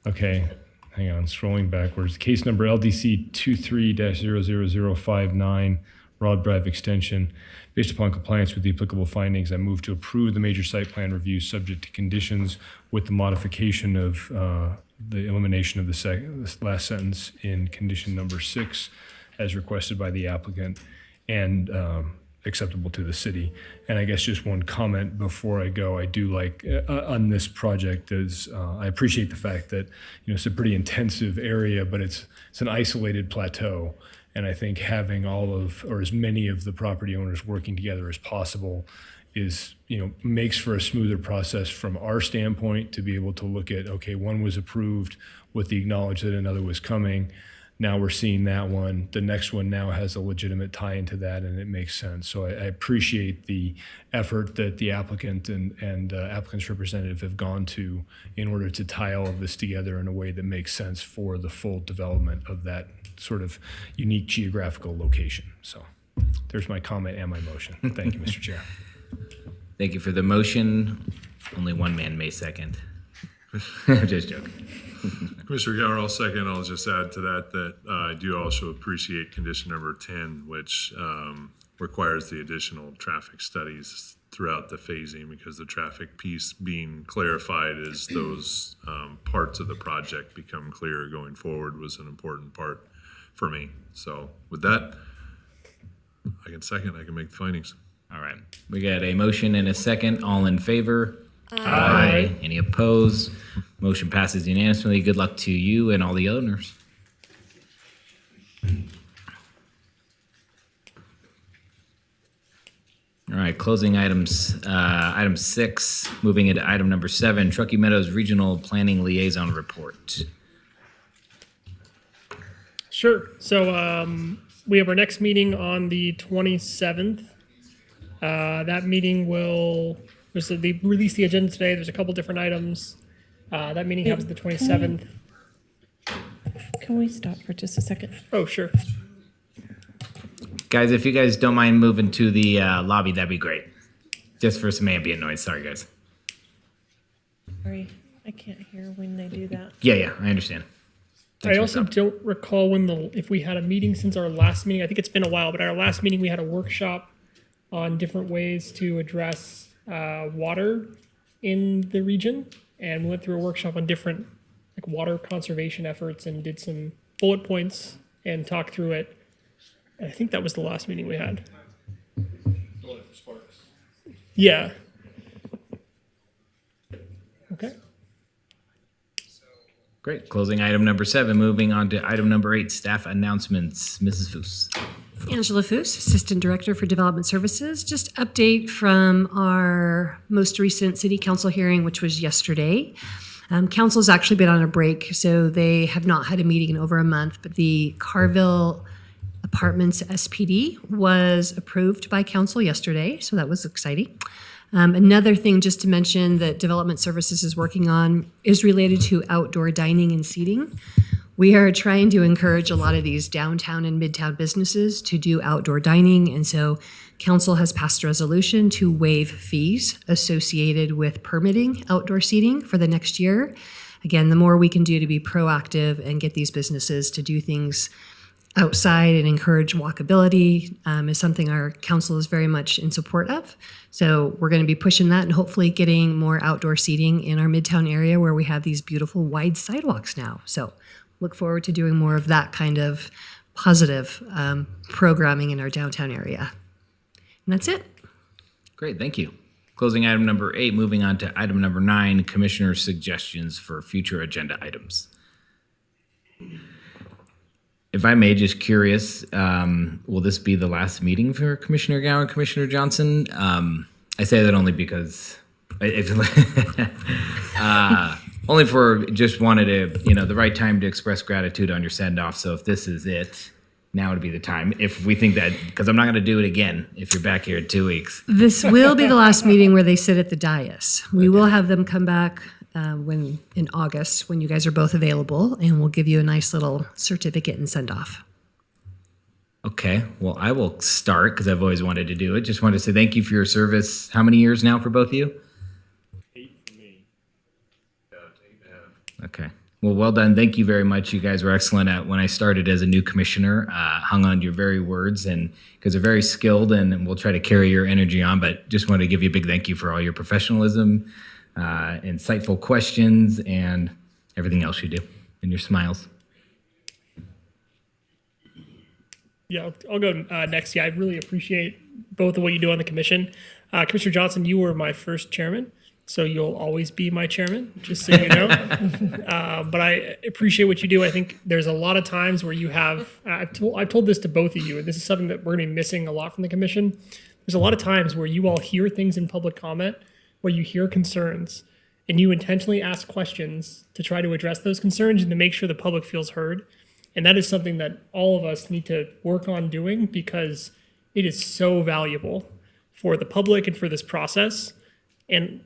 Okay, hang on, scrolling backwards. Case number LDC 23-00059, Rod Drive Extension. Based upon compliance with the applicable findings, I move to approve the major site plan review subject to conditions with the modification of the elimination of this last sentence in condition number 6 as requested by the applicant and acceptable to the city. And I guess just one comment before I go, I do like on this project is I appreciate the fact that it's a pretty intensive area, but it's an isolated plateau. And I think having all of, or as many of the property owners working together as possible is, makes for a smoother process from our standpoint to be able to look at, okay, one was approved with the knowledge that another was coming. Now we're seeing that one. The next one now has a legitimate tie into that, and it makes sense. So I appreciate the effort that the applicant and applicant's representative have gone to in order to tie all of this together in a way that makes sense for the full development of that sort of unique geographical location. So there's my comment and my motion. Thank you, Mr. Chair. Thank you for the motion. Only one man may second. Just joking. Commissioner Gower, I'll second. I'll just add to that I do also appreciate condition number 10, which requires the additional traffic studies throughout the phasing, because the traffic piece being clarified as those parts of the project become clearer going forward was an important part for me. So with that, I can make the findings. All right. We got a motion and a second. All in favor? Aye. Any opposed? Motion passes unanimously. Good luck to you and all the owners. All right, closing items. Item 6, moving into item number 7, Truckee Meadows Regional Planning Liaison Report. Sure. So we have our next meeting on the 27th. That meeting they released the agenda today. There's a couple different items. That meeting happens the 27th. Can we stop for just a second? Oh, sure. Guys, if you guys don't mind moving to the lobby, that'd be great. Just for some ambient noise. Sorry, guys. Sorry, I can't hear when they do that. Yeah, I understand. Thanks I for also stopping. don't recall if we had a meeting since our last meeting. I think it's been a while, but at our last meeting we had a workshop on different ways to address water in the region. and we went through a workshop on different like water conservation efforts and did some bullet points and talked through it. And I think that was the last meeting we had. Yeah. Okay. Great. Closing item number 7, moving on to item number 8, staff announcements. Mrs. Foos. Angela Foos, Assistant Director for Development Services. Just update from our most recent City Council hearing, which was yesterday. Council's actually been on a break, so they have not had a meeting in over a month, but the Carville Apartments SPD was approved by council yesterday, so that was exciting. Another thing just to mention that Development Services is working on is related to outdoor dining and seating. We are trying to encourage a lot of these downtown and midtown businesses to do outdoor dining, and so council has passed a resolution to waive fees associated with permitting outdoor seating for the next year. Again, the more we can do to be proactive and get these businesses to do things outside and encourage walkability is something our council is very much in support of. So we're going to be pushing that and hopefully getting more outdoor seating in our midtown area where we have these beautiful wide sidewalks now. So look forward to doing more of that kind of positive programming in our downtown area. And that's it. Great, thank you. Closing item number 8, moving on to item number 9, commissioner suggestions for future agenda items. If I may, just curious, will this be the last meeting for Commissioner Gowan, Commissioner Johnson? I say that only because only for just wanted to, the right time to express gratitude on your send off. So if this is it, now would be the time. If we think that, because I'm not going to do it again if you're back here in 2 weeks. This will be the last meeting where they sit at the dais. We will have them come back in August when you guys are both available, and we'll give you a nice little certificate and send off. Okay, well, I will start because I've always wanted to do it. Just wanted to say thank you for your service. How many years now for both of you? 8 for me. Yeah, 8.5. Okay. Well done. Thank you very much. You guys were excellent at when I started as a new commissioner, hung on to your very words, and because they're very skilled, and we'll try to carry your energy on, but just wanted to give you a big thank you for all your professionalism, insightful questions, and everything else you do, and your smiles. Yeah, I'll go next. Yeah, I really appreciate both of what you do on the commission. Commissioner Johnson, you were my first chairman, so you'll always be my chairman, just so you know. But I appreciate what you do. I think there's a lot of times where you have, I've told this to both of you, and this is something that we're going to be missing a lot from the commission. There's a lot of times where you all hear things in public comment, where you hear concerns, and you intentionally ask questions to try to address those concerns and to make sure the public feels heard. And that is something that all of us need to work on doing because it is so valuable for the public and for this process. And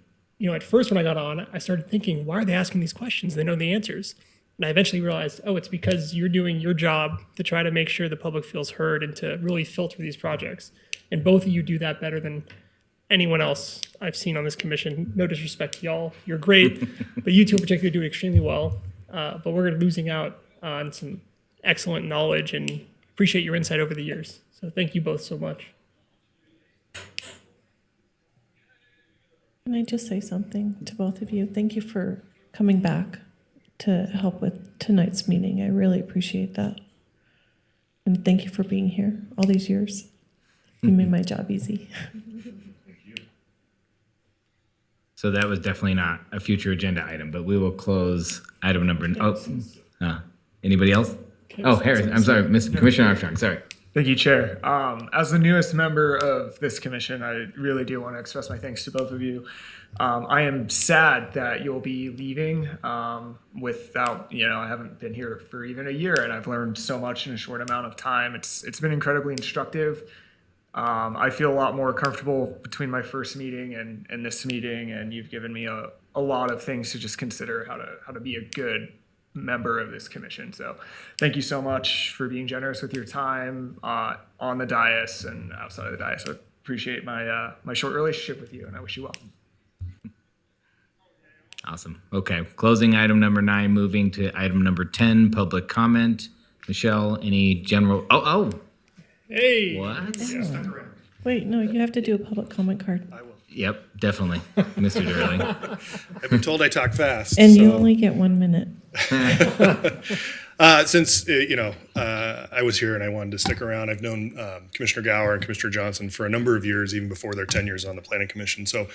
at first when I got on, I started thinking, why are they asking these questions? They know the answers. And I eventually realized, it's because you're doing your job to try to make sure the public feels heard and to really filter these projects. And both of you do that better than anyone else I've seen on this commission. No disrespect to y'all. You're great, but you two in particular do it extremely well. But we're losing out on some excellent knowledge and appreciate your insight over the years. So thank you both so much. Can I just say something to both of you? Thank you for coming back to help with tonight's meeting. I really appreciate that. And thank you for being here all these years. You made my job easy. So that was definitely not a future agenda item, but we will close item number. Anybody else? Harris. I'm sorry, Commissioner Armstrong. Sorry. Thank you, Chair. As the newest member of this commission, I really do want to express my thanks to both of you. I am sad that you'll be leaving without, I haven't been here for even a year, and I've learned so much in a short amount of time. It's been incredibly instructive. I feel a lot more comfortable between my first meeting and this meeting, and you've given me a lot of things to just consider how to be a good member of this commission. So thank you so much for being generous with your time on the dais and outside of the dais. I appreciate my short relationship with you, and I wish you well. Awesome. Okay, closing item number 9, moving to item number 10, public comment. Michelle, any general? Oh. Hey. What? Wait, no, you have to do a public comment card. Yep, definitely, Mr. Durling. I've been told I talk fast. And you so- only get 1 minute. Since, I was here and I wanted to stick around, I've known Commissioner Gower and Commissioner Johnson for a number of years, even before their tenures on the Planning Commission. So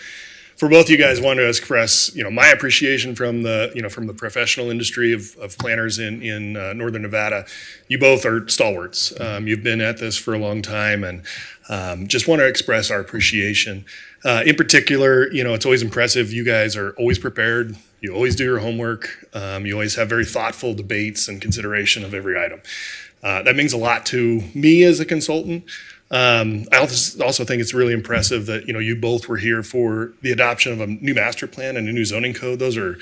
for both you guys, wanted to express, my appreciation from the professional industry of planners in Northern Nevada. You both are stalwarts. You've been at this for a long time, and just want to express our appreciation. In particular, it's always impressive. You guys are always prepared. You always do your homework. You always have very thoughtful debates and consideration of every item. That means a lot to me as a consultant. I also think it's really impressive that, you both were here for the adoption of a new master plan and a new zoning code. Those are,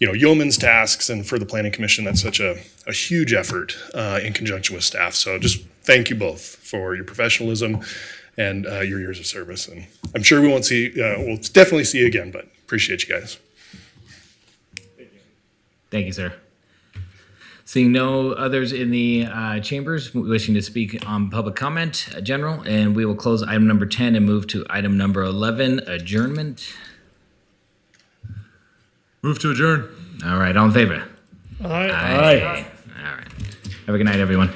yeoman's tasks, and for the Planning Commission, that's such a huge effort in conjunction with staff. So just thank you both for your professionalism and your years of service. And I'm sure we'll definitely see you again, but appreciate you guys. Thank you, sir. Seeing no others in the chambers wishing to speak on public comment, general, and we will close item number 10 and move to item number 11, adjournment. Move to adjourn. All right, all in favor? Aye. All right. Have a good night, everyone.